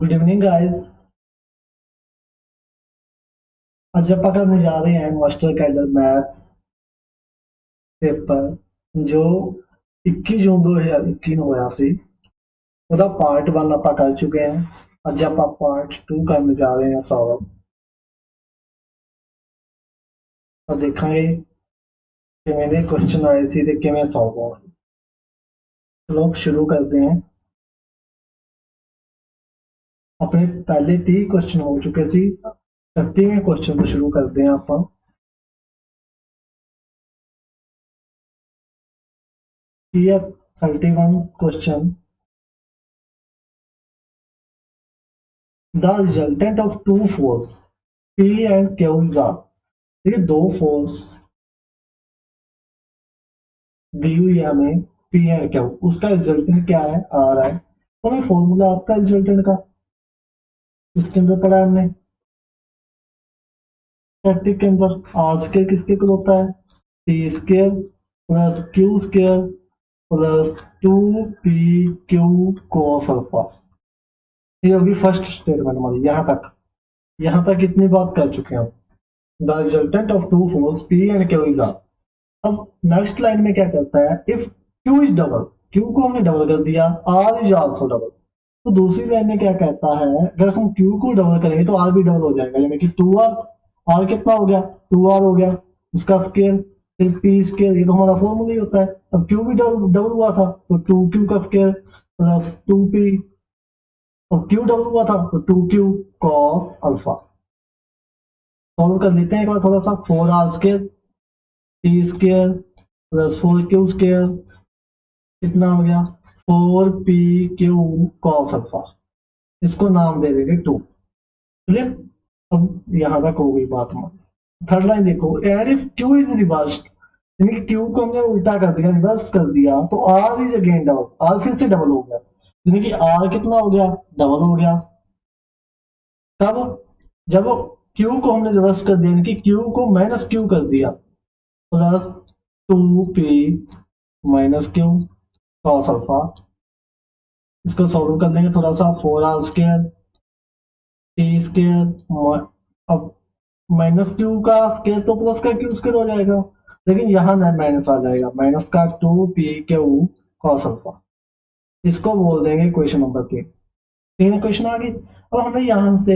Good evening guys. ਅੱਜ ਆਪਾਂ ਕਰਨ ਜਾ ਰਹੇ ਹਾਂ ਮਾਸਟਰ ਕੈਡਰ ਮੈਥਸ ਪੇਪਰ ਜੋ 21 ਜੂਨ 2021 ਨੂੰ ਹੋਇਆ ਸੀ। ਉਹਦਾ ਪਾਰਟ 1 ਆਪਾਂ ਕਰ ਚੁੱਕੇ ਹਾਂ। ਅੱਜ ਆਪਾਂ ਪਾਰਟ 2 ਕਰਨ ਜਾ ਰਹੇ ਹਾਂ ਸੋਲਵ। ਤਾਂ ਦੇਖਾਂਗੇ ਕਿਵੇਂ ਦੇ ਕੁਐਸਚਨ ਆਏ ਸੀ ਤੇ ਕਿਵੇਂ ਸੋਲਵ ਹੋਣਗੇ। ਚਲੋ ਸ਼ੁਰੂ ਕਰਦੇ ਹਾਂ। ਆਪਣੇ ਪਹਿਲੇ 30 ਕੁਐਸਚਨ ਹੋ ਚੁੱਕੇ ਸੀ। 31वें क्वेश्चन ਤੋਂ ਸ਼ੁਰੂ ਕਰਦੇ ਹਾਂ ਆਪਾਂ। ਕੀ ਹੈ 31 question. The resultant of two force P and Q is R। ये दो फोर्स दी हुई है हमें P एंड Q, उसका रिजल्टेंट क्या है R है। तो हमें फॉर्मूला आता है रिजल्टेंट का, इसके अंदर पढ़ा हमने स्टैटिक के अंदर। R स्क्वायर किसके इक्वल होता है P square plus Q square plus 2PQ cos alpha. ये होगी फर्स्ट स्टेटमेंट हमारी। यहाँ तक इतनी बात कर चुके हैं हम। The resultant of two force P and Q is R। अब नेक्स्ट लाइन में क्या कहता है, if Q is double, Q को हमने डबल कर दिया, R इज आल्सो डबल। तो दूसरी लाइन में क्या कहता है, अगर हम Q को डबल करेंगे तो R भी डबल हो जाएगा, यानी कि 2R। R कितना हो गया 2R हो गया, उसका स्केयर फिर P स्केयर, ये तो हमारा फॉर्मूला ही होता है। अब Q भी डबल हुआ था तो 2Q का स्केयर प्लस 2P, और Q डबल हुआ था तो 2Q cos अल्फा। सॉल्व कर लेते हैं एक बार थोड़ा सा। 4R square P square plus 4Q square कितना हो गया 4PQ cos अल्फा। इसको नाम दे देंगे 2। क्लियर। अब यहां तक हो गई बात हमारी। थर्ड लाइन देखो, and if Q is reversed, यानी कि Q को हमने उल्टा कर दिया, रिवर्स कर दिया, तो R is again double. R फिर से डबल हो गया, यानी कि R कितना हो गया डबल हो गया। तब जब Q को हमने रिवर्स कर दिया, यानी कि Q को माइनस Q कर दिया, plus 2P minus Q cos alpha. इसको सॉल्व कर लेंगे थोड़ा सा। 4R स्क्वायर P स्क्वायर, अब माइनस Q का स्क्वायर तो प्लस का Q स्क्वायर हो जाएगा, लेकिन यहाँ ना माइनस आ जाएगा, माइनस का 2PQ cos अल्फा। इसको बोल देंगे क्वेश्चन नंबर 3। तीन क्वेश्चन आ गए। अब हमें यहाँ से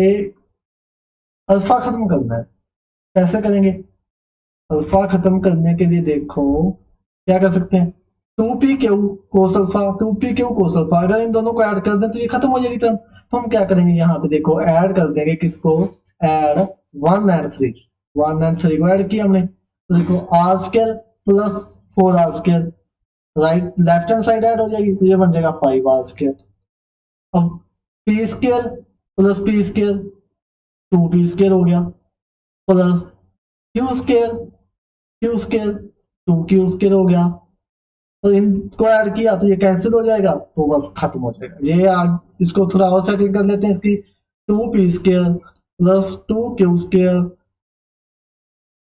अल्फा खत्म करना है। कैसे करेंगे, अल्फा खत्म करने के लिए देखो क्या कर सकते हैं, 2PQ cos alpha, 2PQ cos alpha, अगर इन दोनों को ऐड कर दें तो ये खत्म हो जाएगी टर्म। तो हम क्या करेंगे, यहाँ पे देखो ऐड कर देंगे किसको, ऐड 1 एंड 3। 1 एंड 3 को ऐड किया हमने, तो देखो R square plus 4R square, right left hand side add हो जाएगी, तो ये बन जाएगा 5R स्क्वायर। अब P square plus P square 2P square हो गया, plus Q square 2Q square हो गया। तो इनको ऐड किया तो ये कैंसिल हो जाएगा, तो बस खत्म हो जाएगा ये। आग इसको थोड़ा और सेटिंग कर लेते हैं इसकी। 2P square plus 2Q square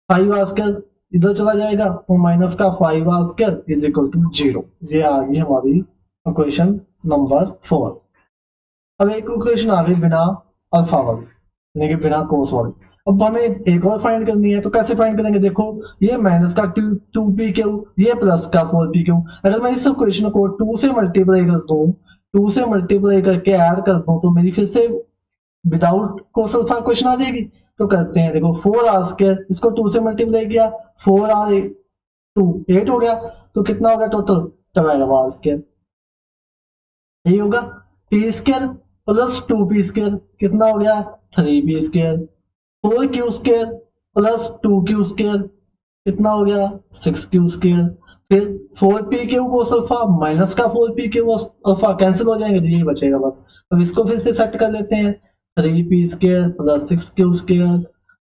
5R square इधर चला जाएगा, तो माइनस का 5R square is equal to 0। ये आ गई हमारी इक्वेशन नंबर 4। अब एक इक्वेशन आ गई बिना अल्फा वाली, यानी कि बिना कोस वाली। अब हमें एक और फाइंड करनी है, तो कैसे फाइंड करेंगे, देखो ये माइनस का 2PQ, ये प्लस का 4PQ। अगर मैं इस इक्वेशन को 2 से मल्टीप्लाई कर दूं, 2 से मल्टीप्लाई करके ऐड कर दूं, तो मेरी फिर से विदाउट कोस अल्फा इक्वेशन आ जाएगी। तो करते हैं, देखो 4R स्क्वायर, इसको 2 से मल्टीप्लाई किया, 4R 2 8 हो गया, तो कितना होगा टोटल 12R स्क्वायर। यही होगा। P square plus 2P square कितना हो गया 3P square, 4Q square plus 2Q square कितना हो गया 6Q स्क्वायर, फिर 4PQ cos अल्फा माइनस का 4PQ अल्फा कैंसिल हो जाएंगे, तो यही बचेगा बस। अब इसको फिर से सेट कर लेते हैं, 3P square plus 6Q square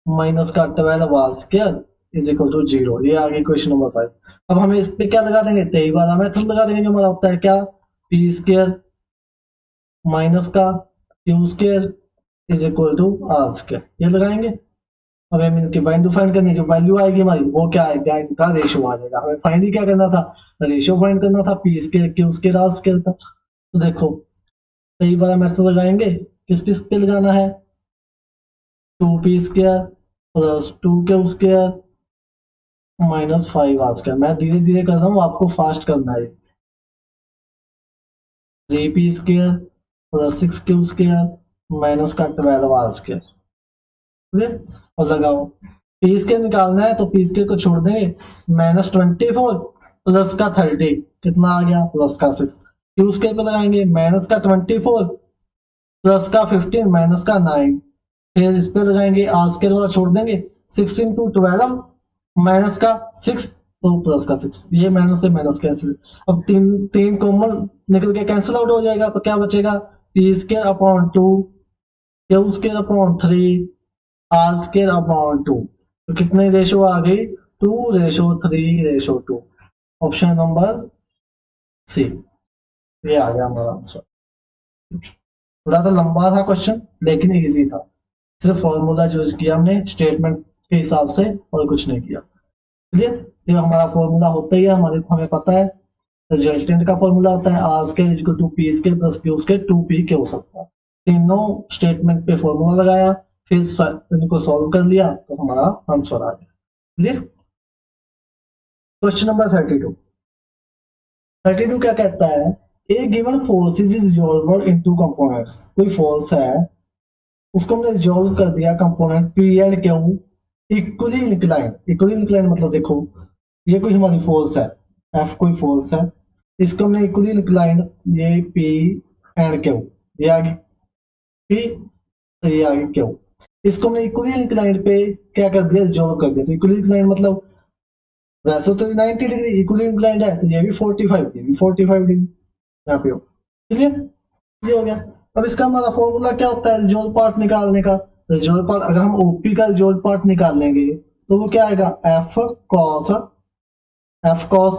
minus का 12R square is equal to 0। ये आ गई क्वेश्चन नंबर 5। अब हमें इस पे क्या लगा देंगे, यही वाला मेथड लगा देंगे जो हमारा होता है क्या, P स्क्वायर माइनस का Q square is equal to R square, ये लगाएंगे। अब हमें इनकी वैल्यू फाइंड करनी है, जो वैल्यू आएगी हमारी वो क्या आएगा, इनका रेशियो आ जाएगा। हमें फाइंड ही क्या करना था, रेशियो फाइंड करना था P square Q square R square का। तो देखो सही वाला मेथड लगाएंगे, किस पे लगाना है, 2p² plus 2q² minus 5r²। मैं धीरे धीरे कर रहा हूँ, आपको फास्ट करना है। 3p² प्लस 6q² माइनस का 12r²। और लगाओ, p² निकालना है तो p² को छोड़ देंगे, -24 प्लस का 30 कितना आ गया, प्लस का 6। q² पे लगाएंगे, माइनस का 24 प्लस का 15 माइनस का 9। फिर इस पे लगाएंगे, r² वाला छोड़ देंगे, 6 इंटू 12 माइनस का 6 तो प्लस का 6। ये माइनस से माइनस कैंसिल। अब तीन तीन कॉमन निकल के कैंसिल आउट हो जाएगा, तो क्या बचेगा, p² upon 2 q² upon 3 r² upon 2। तो कितने रेशो आ गई, 2:3:2। ऑप्शन नंबर सी, ये आ गया हमारा आंसर। थोड़ा सा लंबा था क्वेश्चन लेकिन इजी था, सिर्फ फॉर्मूला यूज किया हमने स्टेटमेंट के हिसाब से और कुछ नहीं किया। चलिए, जो हमारा फॉर्मूला होता ही है, हमें पता है रिजल्टेंट का फॉर्मूला होता है r² = p² plus q² 2p सकता है। तीनों स्टेटमेंट पे फॉर्मूला लगाया, फिर इनको सॉल्व कर लिया तो हमारा आंसर आ गया। क्लियर। क्वेश्चन नंबर 32 क्या कहता है, a given force is resolved into components. कोई फोर्स है, उसको हमने रिजॉल्व कर दिया component P and Q equally incline मतलब देखो, ये कोई हमारी फोर्स है, F कोई फोर्स है, इसको हमने इक्वली इंक्लाइन, ये P एंड Q, ये आ गई P तो ये आ गई Q। इसको हमने इक्वली इंक्लाइन पे क्या कर दिया, रिजॉल्व कर दिया। तो इक्वली इंक्लाइन मतलब वैसे तो 90 डिग्री इक्वली इंक्लाइंड है, तो ये भी 45, ये भी 45 डिग्री यहाँ पे हो। क्लियर, ये हो गया। अब इसका हमारा फॉर्मूला क्या होता है रिजोल्व पार्ट निकालने का। रिजोल्व पार्ट, अगर हम ओपी का रिजोल्व पार्ट निकाल लेंगे तो वो क्या आएगा, एफ कॉस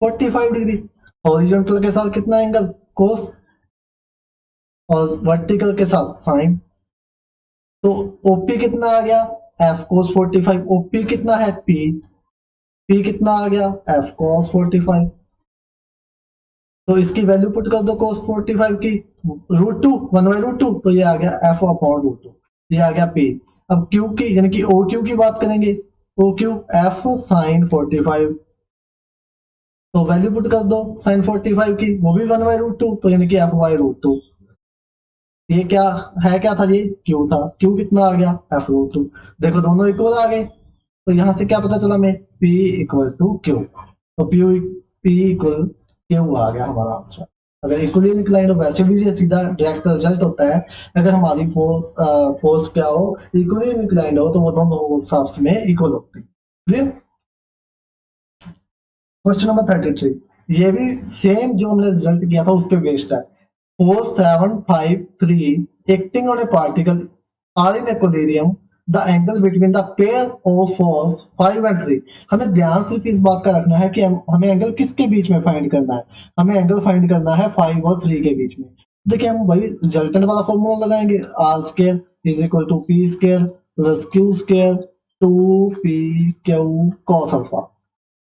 45 डिग्री। हॉरिजॉन्टल के साथ कितना एंगल, कोस, और वर्टिकल के साथ साइन। तो ओपी कितना आ गया, एफ कोस 45। ओपी कितना है, पी कितना आ गया, एफ कॉस 45। तो इसकी वैल्यू पुट कर दो cos 45 की, √2 1/√2, तो ये आ गया f अपॉन √2, ये आ गया p। अब q की यानी कि OQ की बात करेंगे, OQ f sin 45, तो वैल्यू पुट कर दो sin 45 की, वो भी 1/√2, तो यानी कि f/√2। ये क्या है, क्या था ये, q था, q कितना आ गया, f√2। देखो दोनों इक्वल आ गए, तो यहां से क्या पता चला हमें, p = q, तो p इक्वल Q आ गया हमारा आंसर। अगर इक्वली इंक्लाइंड हो, वैसे भी ये सीधा डायरेक्ट रिजल्ट होता है, अगर हमारी फोर्स क्या हो, इक्वली इंक्लाइंड हो, तो वो दोनों उस हिसाब में इक्वल होती है। क्लियर। क्वेश्चन नंबर 33, ये भी सेम जो हमने रिजल्ट किया था उस पर बेस्ड है। 4753 acting on a particle are in equilibrium, the angle between the pair of force 5 and 3। हमें ध्यान सिर्फ इस बात का रखना है कि हमें एंगल किसके बीच में फाइंड करना है, हमें एंगल फाइंड करना है 5 और 3 के बीच में। देखिए हम वही रिजल्टेंट वाला फॉर्मूला लगाएंगे, r² = p² plus q² 2p q cos alpha.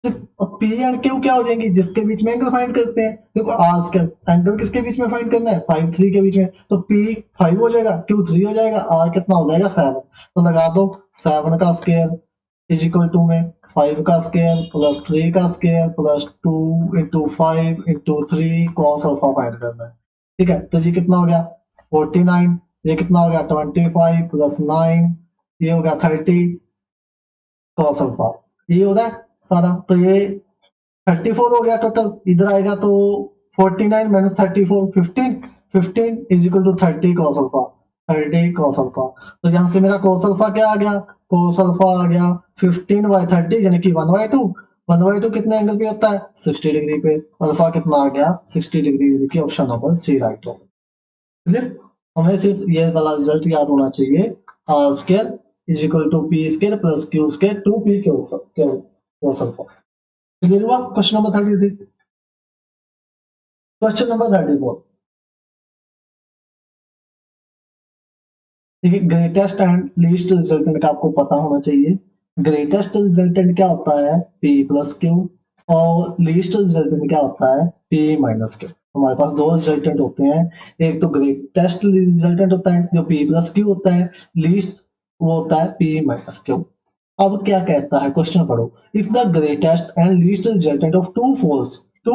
P and Q क्या हो जाएंगी, जिसके बीच में एंगल फाइंड करते हैं। देखो आर स्क्वायर एंगल किसके बीच में फाइंड करना है, 5 3 के बीच में, तो पी 5 हो जाएगा, क्यू 3 हो जाएगा, आर कितना हो जाएगा 7। तो लगा दो 7 का स्क्वायर = में 5 का स्क्वायर प्लस 3 का square plus 2 × 5 × 3 cos alpha find करना है। ठीक है, तो ये कितना हो गया 49, ये कितना हो गया 25 प्लस 9, ये हो गया 30 cos अल्फा। ये हो रहा है सारा, तो ये 34 हो गया टोटल। इधर आएगा तो 49 - 34 15 = 30 cos अल्फा, 30 cos अल्फा। तो यहां से मेरा cos अल्फा क्या आ गया, cos अल्फा आ गया 15/30 यानी कि 1/2। 1/2 कितने एंगल पे होता है, 60 डिग्री पे। अल्फा कितना आ गया 60 डिग्री, यानी कि ऑप्शन नंबर सी राइट हो। क्लियर। हमें सिर्फ ये वाला रिजल्ट याद होना चाहिए, r² = p² plus q² 2p cos alpha. Clear हुआ। Question number 33। क्वेश्चन नंबर 34, देखिए ग्रेटेस्ट एंड लीस्ट रिजल्टेंट का आपको पता होना चाहिए। ग्रेटेस्ट रिजल्टेंट क्या होता है, p + q, और लीस्ट रिजल्टेंट क्या होता है, p - q। हमारे पास दो रिजल्टेंट होते हैं, एक तो ग्रेटेस्ट रिजल्टेंट होता है जो p प्लस क्यू होता है, लीस्ट वो होता है p माइनस क्यू। अब क्या कहता है क्वेश्चन पढ़ो, if the greatest and least resultant of two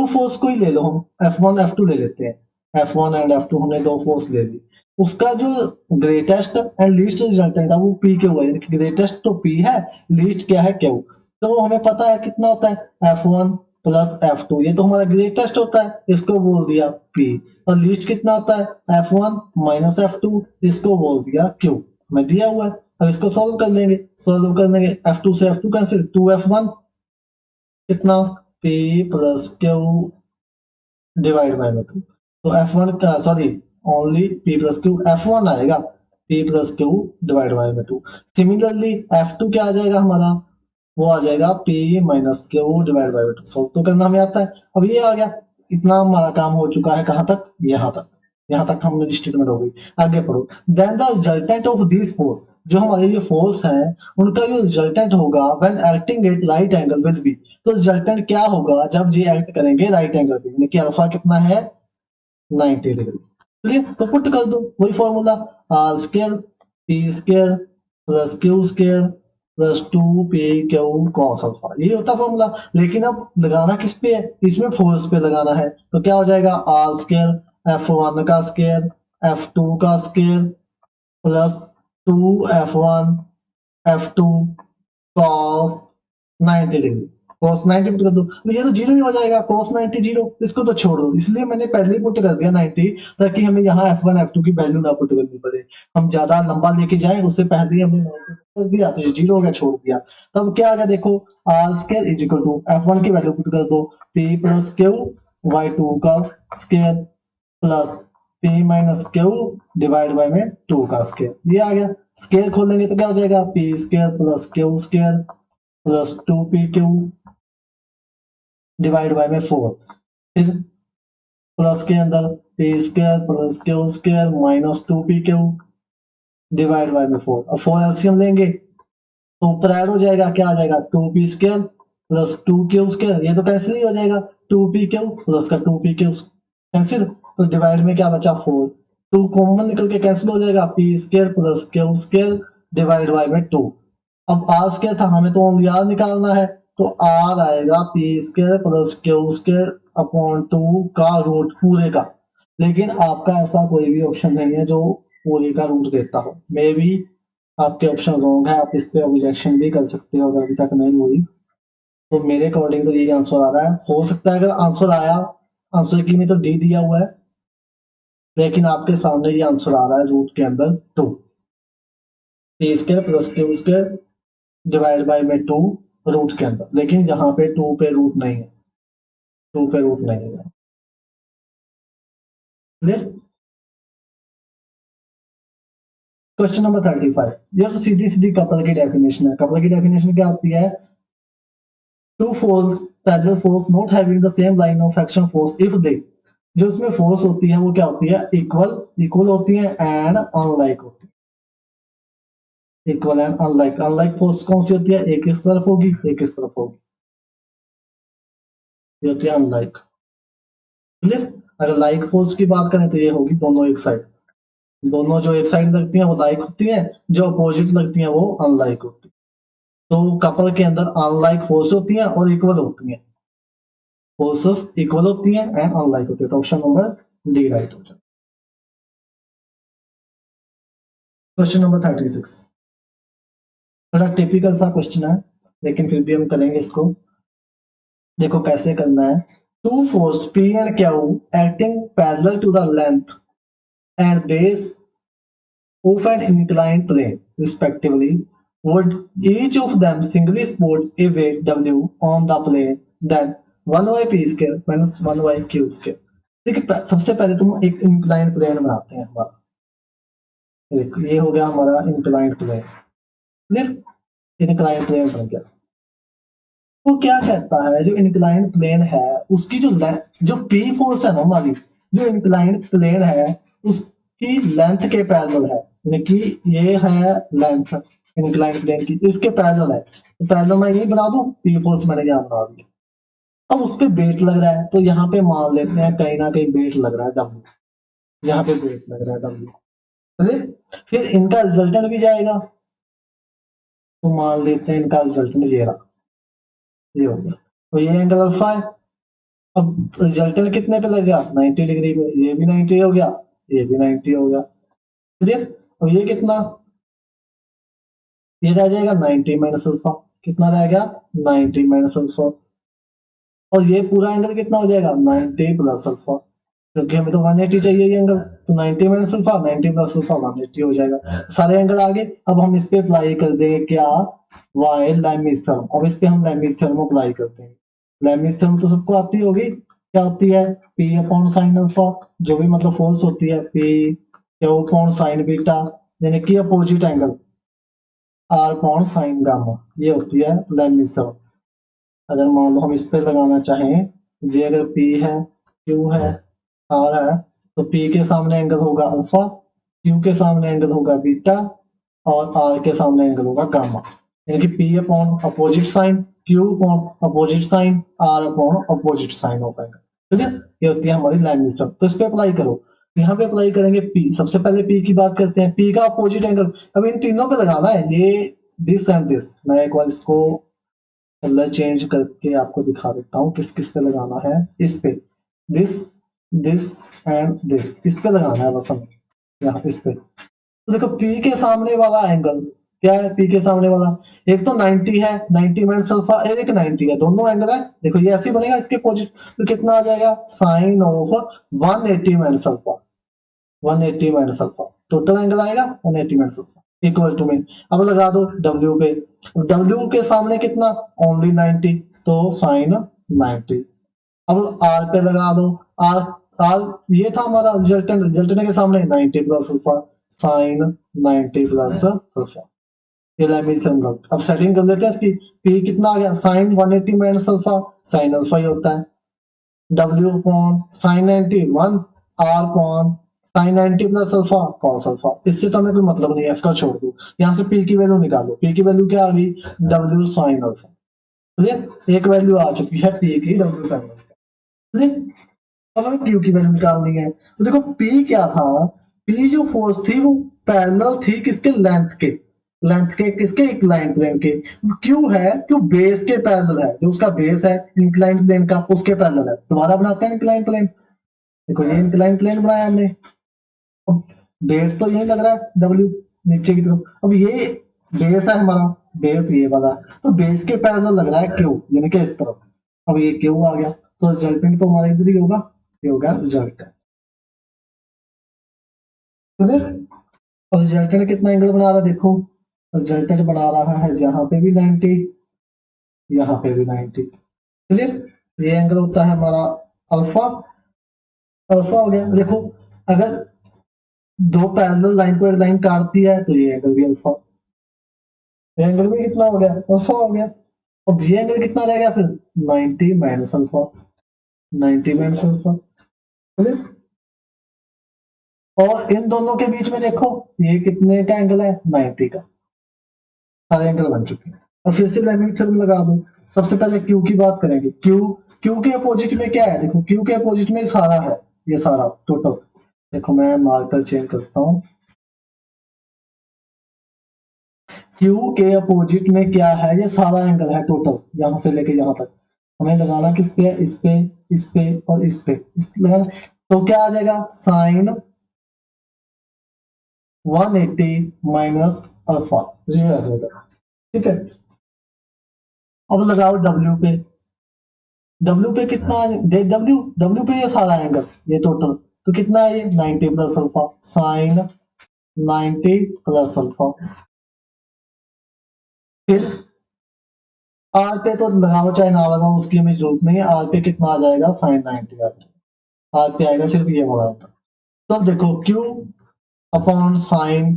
force को ही ले लो, हम F1 F2 ले लेते हैं, F1 एंड F2 हमने दो फोर्स ले ली, उसका जो ग्रेटेस्ट एंड लीस्ट रिजल्टेंट है वो p क्यू है, ग्रेटेस्ट तो p है, लीस्ट क्या है क्यू। तो हमें पता है कितना होता है F1 प्लस F2, ये तो हमारा ग्रेटेस्ट होता है, इसको बोल दिया P, और लीस्ट कितना होता है F1 माइनस F2, इसको बोल दिया Q, हमें दिया हुआ है। अब इसको सॉल्व कर लेंगे, सॉल्व कर लेंगे, F2 से F2 कैंसिल, 2F1 कितना P plus Q divide by में 2, तो F1 का sorry only P plus Q, F1 आएगा P plus Q divide by में 2। सिमिलरली F2 क्या आ जाएगा हमारा, वो आ जाएगा P minus Q divide by में 2। सॉल्व तो करना हमें आता है। अब ये आ गया, इतना हमारा काम हो चुका है, कहाँ तक, यहाँ तक, यहाँ तक हमने स्टेटमेंट हो गई। आगे पढ़ो, then the resultant of this force, जो हमारे ये फोर्स हैं उनका जो रिजल्टेंट होगा when acting at right angle with B, तो रिजल्टेंट क्या होगा जब ये एक्ट करेंगे राइट एंगल पे, यानी कि अल्फा कितना है 90 डिग्री। चलिए तो पुट कर दो वही formula, R square P square plus Q square plus 2p Q cos alpha, ये होता फॉर्मूला। लेकिन अब लगाना किस पे है, इसमें फोर्स पे लगाना है, तो क्या हो जाएगा आर स्क्वायर F1 का स्क्वायर F2 का square plus 2F1 F2 cos 90 degree, cos 90 put कर दो, ये तो जीरो ही हो जाएगा, cos 90 जीरो, इसको तो छोड़ दो, इसलिए मैंने पहले ही पुट कर दिया 90, ताकि हमें यहाँ F1 F2 की वैल्यू ना पुट करनी पड़े, हम ज्यादा लंबा लेके जाएं उससे पहले ही हमने 90 कर दिया, तो ये जीरो हो गया, छोड़ दिया। तब क्या आ गया देखो, R square is equal to F1 की वैल्यू पुट कर दो P प्लस क्यू y2 का square plus P minus Q divide by में 2 का स्क्वायर, ये आ गया। स्क्वायर खोलेंगे तो क्या हो जाएगा P square plus Q square plus 2pq divide by में 4, फिर प्लस के अंदर p square plus Q square minus 2pq divide by में 4। अब 4 एलसीएम लेंगे तो ऊपर ऐड हो जाएगा, क्या आ जाएगा 2p square plus 2q square, ये तो कैंसिल ही हो जाएगा, 2pq प्लस का 2pq कैंसिल, तो डिवाइड में क्या बचा 4, 2 कॉमन निकल के कैंसिल हो जाएगा, p square plus q square divide by में 2। अब आर स्क्वायर था, हमें तो ओनली आर निकालना है, तो आर आएगा P square plus Q square upon 2 का रूट पूरे का। लेकिन आपका ऐसा कोई भी ऑप्शन नहीं है जो पूरे का रूट देता हो, मे भी आपके ऑप्शन रॉन्ग है, आप इस पे ऑब्जेक्शन भी कर सकते हो अगर अभी तक नहीं हुई। तो मेरे अकॉर्डिंग तो यही आंसर आ रहा है, हो सकता है अगर आंसर आया, आंसर की में तो डी दिया हुआ है, लेकिन आपके सामने ये आंसर आ रहा है रूट के अंदर 2, P square plus Q square divide by में 2 रूट के अंदर, लेकिन जहां पे 2 पे रूट नहीं है, 2 पे रूट नहीं है। क्लियर। क्वेश्चन नंबर 35, ये तो सीधी सीधी कपल की डेफिनेशन है। कपल की डेफिनेशन क्या होती है, two force parallel force not having the same line of action force if they, जो इसमें फोर्स होती है वो क्या होती है, इक्वल इक्वल होती है एंड अनलाइक होती है, equal and unlike. Unlike force कौन सी होती है, एक इस तरफ होगी एक इस तरफ होगी, ये होती है अनलाइक। क्लियर। अगर लाइक फोर्स की बात करें तो ये होगी दोनों एक साइड, दोनों जो एक साइड लगती हैं वो लाइक होती हैं, जो अपोजिट लगती हैं वो अनलाइक होती हैं। तो कपल के अंदर अनलाइक फोर्स होती हैं और इक्वल होती हैं, फोर्सेस इक्वल होती हैं एंड अनलाइक होती है, तो ऑप्शन नंबर डी राइट हो जाए। क्वेश्चन नंबर 36, थोड़ा टिपिकल सा क्वेश्चन है लेकिन फिर भी हम करेंगे इसको। देखो कैसे करना है, two force P and Q acting parallel to the length and base of an inclined plane respectively would each of them singly support a weight W on the plane then 1/p square minus 1/q square। देखिए सबसे पहले तुम एक inclined plane बनाते हैं हमारा, ये हो गया हमारा inclined plane, clear. Inclined plane बन गया। तो क्या कहता है, जो इंक्लाइंड प्लेन है उसकी जो पी फोर्स है ना हमारी, जो इंक्लाइंड प्लेन है उसकी लेंथ के पैरेलल है, यानी कि ये है लेंथ इंक्लाइंड प्लेन की, इसके पैरेलल है, तो पैरेलल मैं यही बना दूं, पी फोर्स मैंने यहाँ बना दिया। अब उस पे वेट लग रहा है, तो यहाँ पे मान लेते हैं कहीं ना कहीं वेट लग रहा है W, यहाँ पे वेट लग रहा है W, फिर इनका रिजल्टेंट भी जाएगा, तो मान लेते हैं इनका रिजल्टेंट ये रहा, ये हो गया, तो ये एंगल अल्फा है। अब रिजल्टेंट कितने पे लग गया, 90 डिग्री पे, ये भी 90 हो गया, ये भी 90 हो गया, क्लियर। अब ये कितना, ये रह जाएगा 90 माइनस अल्फा, कितना रह गया 90 माइनस अल्फा, और ये पूरा एंगल कितना हो जाएगा 90 प्लस अल्फा, क्योंकि हमें तो 180 चाहिए ये एंगल, तो 90 माइनस अल्फा 90 प्लस अल्फा 180 हो जाएगा, सारे एंगल आगे। अब हम इस पे अप्लाई कर देंगे क्या, वाई लैमिस थ्योरम। अब इस पे हम लैमिस थ्योरम अप्लाई करते हैं। लैमिस थ्योरम तो सबको आती होगी, क्या होती है, पी अपॉन साइन अल्फा, जो भी मतलब फोर्स होती है, P Q upon sine beta, यानी कि opposite angle, R upon sine gamma, ये होती है लैमिस थ्योरम। अगर मान लो हम इस पे लगाना चाहें, जे अगर P है, Q है, R है, तो P के सामने एंगल होगा अल्फा, Q के सामने एंगल होगा बीटा, और R के सामने एंगल होगा गामा, यानी कि P upon opposite sine, Q upon opposite sine, R upon opposite sine हो पाएगा, ठीक है। ये होती है हमारी लैमिस थ्योरम। तो इस पे अप्लाई करो, यहाँ पे अप्लाई करेंगे P, सबसे पहले P की बात करते हैं, P का अपोजिट एंगल, अब इन तीनों पे लगाना है, ये दिस एंड दिस। मैं एक बार इसको कलर चेंज करके आपको दिखा देता हूँ किस किस पे लगाना है। इस पे दिस, दिस एंड दिस, इस पे लगाना है बस हमें, यहाँ इस पे। तो देखो P के सामने वाला एंगल क्या है, P के सामने वाला एक तो 90 है, 90 माइनस अल्फा, एक 90 है, दोनों एंगल है, देखो ये ऐसे ही बनेगा, इसके अपोजिट, तो कितना आ जाएगा sine of 180 minus alpha, 180 minus alpha, total angle आएगा 180 माइनस अल्फा, इक्वल टू में। अब लगा दो W पे, W के सामने कितना, ओनली 90, तो साइन 90। अब R पे लगा दो, R, R ये था हमारा रिजल्टेंट, रिजल्टेंट के सामने 90 plus alpha, sine 90 plus alpha, ये लैमिस थ्योरम। अब सेटिंग कर लेते हैं इसकी, P कितना आ गया, sine 180 minus alpha, sine alpha ही होता है, W upon sine 90 1, R upon sine 90 plus alpha cos alpha. इससे तो हमें कोई मतलब नहीं है, इसका छोड़ दो, यहाँ से P की वैल्यू निकालो, P की वैल्यू क्या आ गई, W साइन अल्फा, ठीक, एक वैल्यू आ चुकी है P की, W साइन अल्फा, ठीक। अब हमें Q की वैल्यू निकालनी है, तो देखो P क्या था, P जो फोर्स थी वो पैरेलल थी किसके, लेंथ के, लेंथ के किसके, एक लाइन प्लेन के। Q है, Q बेस के पैरेलल है, जो उसका बेस है इंक्लाइन प्लेन का, उसके पैरेलल है, दोबारा बनाते हैं इंक्लाइन प्लेन। देखो ये इंक्लाइन प्लेन बनाया हमने, अब बेस तो यही लग रहा है W नीचे की तरफ, अब ये बेस है हमारा, बेस ये वाला, तो बेस के पैरेलल लग रहा है Q, यानी कि इस तरफ। अब ये Q आ गया, तो रिजल्टेंट तो हमारा इधर ही होगा, ये होगा रिजल्टेंट, क्लियर। अब रिजल्टेंट कितना एंगल बना रहा है, देखो रिजल्टेंट बना रहा है जहां पे भी 90, यहाँ पे भी 90, क्लियर। ये एंगल होता है हमारा अल्फा, अल्फा हो गया। देखो अगर दो पैरेलल लाइन को एक लाइन काटती है, तो ये एंगल भी अल्फा, ये एंगल भी कितना हो गया, अल्फा हो गया। अब ये एंगल कितना रह गया फिर, 90 minus alpha, 90 minus alpha, clear. और इन दोनों के बीच में देखो ये कितने का एंगल है, 90 का, सारे एंगल बन चुके हैं। और फिर से लैमिस थ्योरम लगा दो, सबसे पहले Q की बात करेंगे, Q के अपोजिट में क्या है, देखो Q के अपोजिट में सारा है, ये सारा टोटल, देखो मैं मार्कर चेंज करता हूँ, Q के अपोजिट में क्या है, ये सारा एंगल है टोटल, यहां से लेके यहां तक। हमें लगाना किस पे, इस पे, इस पे और इस पे, इस लगाना, तो क्या आ जाएगा साइन 180 माइनस अल्फा, ये आ जाएगा, ठीक है। अब लगाओ W पे, W पे कितना, W, W पे ये सारा एंगल, ये टोटल, तो कितना है ये 90 plus alpha, sine 90 plus alpha. फिर R पे तो लगाओ चाहे ना लगाओ, उसकी हमें जरूरत नहीं है, R पे कितना आ जाएगा, साइन 90 आ जाएगा, R पे आएगा सिर्फ ये वाला होता। तो अब देखो Q upon sine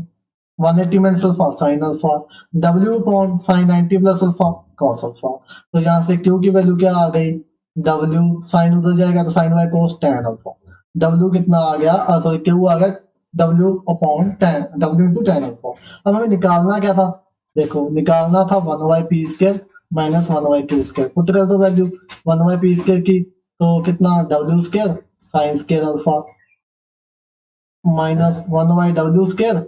180 minus alpha, sine alpha, W upon sine 90 plus alpha cos alpha. तो यहाँ से Q की वैल्यू क्या आ गई, W साइन उधर जाएगा तो sine by cos tan alpha, W कितना आ गया, सॉरी Q आ गया W upon tan, W into tan alpha. अब हमें निकालना क्या था, देखो निकालना था 1 by P square, minus one by Q square, put कर दो value one by P square की, तो कितना W square sine square alpha minus one by W square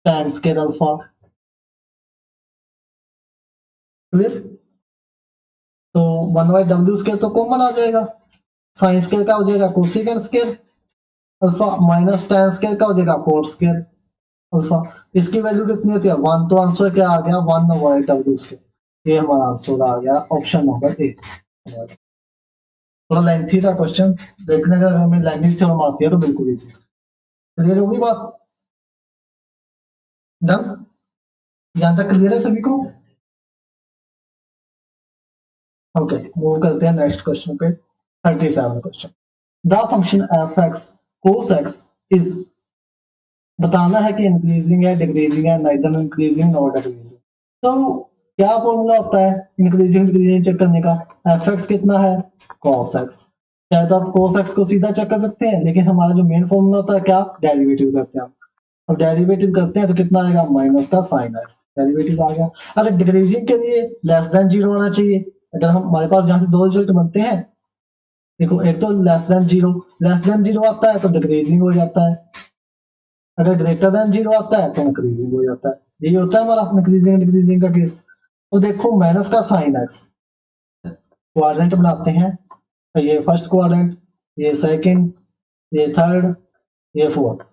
tan square alpha. Clear? तो वन बाई डब्ल्यू स्क्वायर तो common आ जाएगा, sine square का हो जाएगा cosecant square alpha minus tan square का हो जाएगा कोट स्क्वायर अल्फा। इसकी वैल्यू कितनी होती है वन, तो आंसर क्या आ गया वन बाई डब्ल्यू स्क्वायर। ये हमारा आंसर आ गया ऑप्शन नंबर ए। थोड़ा लेंथी था क्वेश्चन, देखने का अगर हमें लैंग्वेज से हम आती है तो बिल्कुल इजी। क्लियर होगी बात? डन? यहां तक क्लियर है सभी को? ओके, मूव करते हैं नेक्स्ट क्वेश्चन पे। 37 question, the function F x cos x is, बताना है कि इंक्रीजिंग है डिक्रीजिंग है, नाइदर इंक्रीजिंग नॉट डिक्रीजिंग। तो क्या फॉर्मूला होता है इंक्रीजिंग डिक्रीजिंग चेक करने का? एफ एक्स कितना है कॉस एक्स, चाहे तो आप cos x को सीधा चेक कर सकते हैं, लेकिन हमारा जो मेन फॉर्मूला होता है क्या, डेरिवेटिव करते हैं। अब डेरिवेटिव करते हैं तो कितना आएगा माइनस का साइन एक्स, डेरिवेटिव आ गया। अगर डिक्रीजिंग के लिए लेस देन जीरो होना चाहिए। अगर हम हमारे पास जहां से दो रिजल्ट बनते हैं, देखो एक तो लेस देन जीरो आता है तो डिक्रीजिंग हो जाता है, अगर ग्रेटर देन जीरो आता है तो इंक्रीजिंग हो जाता है। यही होता है हमारा इंक्रीजिंग डिक्रीजिंग का केस। तो देखो माइनस का साइन एक्स, क्वाड्रेंट बनाते हैं, तो ये फर्स्ट क्वाड्रेंट, ये सेकंड, ये थर्ड, ये fourth,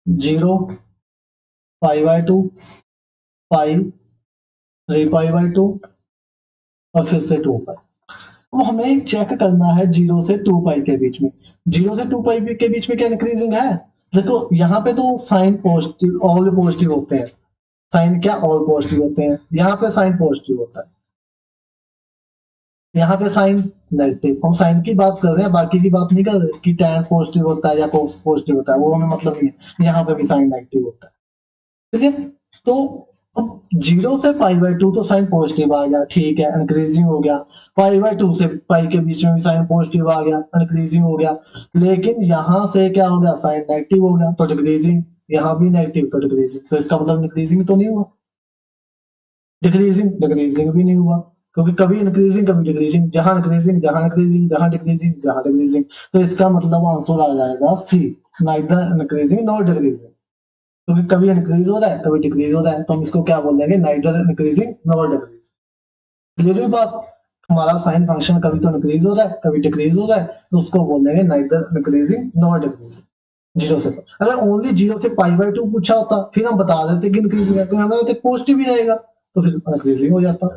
zero, pi by two, pi, three pi by to, और फिर से टू पाई। अब हमें चेक करना है जीरो से टू पाई के बीच में, जीरो से टू पाई के बीच में क्या इंक्रीजिंग है? देखो यहाँ पे तो साइन पॉजिटिव ऑल पॉजिटिव होते हैं, साइन क्या ऑल पॉजिटिव होते हैं, यहाँ पे साइन पॉजिटिव होता है, यहाँ पे साइन नेगेटिव। हम साइन की बात कर रहे हैं, बाकी की बात नहीं कर रहे कि टैन पॉजिटिव होता है या कोस पॉजिटिव होता है, वो हमें मतलब नहीं है। यहाँ पे भी साइन नेगेटिव होता है। ठीक है, तो अब जीरो से पाई बाय टू तो साइन पॉजिटिव आ गया, ठीक है इंक्रीजिंग हो गया। पाई बाय टू से पाई के बीच में भी साइन पॉजिटिव आ गया, इंक्रीजिंग हो गया। लेकिन यहां से क्या हो गया साइन नेगेटिव हो गया तो डिक्रीजिंग, यहाँ भी नेगेटिव तो डिक्रीजिंग, तो इसका मतलब इंक्रीजिंग तो नहीं हुआ, डिक्रीजिंग डिक्रीजिंग भी नहीं हुआ, क्योंकि कभी इंक्रीजिंग कभी डिक्रीजिंग, जहां इंक्रीजिंग जहां इंक्रीजिंग जहां डिक्रीजिंग जहां डिक्रीजिंग। तो इसका मतलब आंसर आ जाएगा सी, नाइदर इंक्रीजिंग नॉट डिक्रीजिंग, क्योंकि कभी इंक्रीज हो रहा है कभी डिक्रीज हो रहा है, तो हम इसको क्या बोल देंगे neither increasing nor decreasing. Clear हुई बात? हमारा साइन फंक्शन कभी तो इंक्रीज हो रहा है कभी डिक्रीज हो रहा है, तो उसको बोल देंगे neither increasing nor decreasing. Zero से अगर ओनली जीरो से पाई बाय टू पूछा होता फिर हम बता देते कि इंक्रीजिंग है, क्योंकि हमें पॉजिटिव ही रहेगा तो फिर इंक्रीजिंग हो जाता।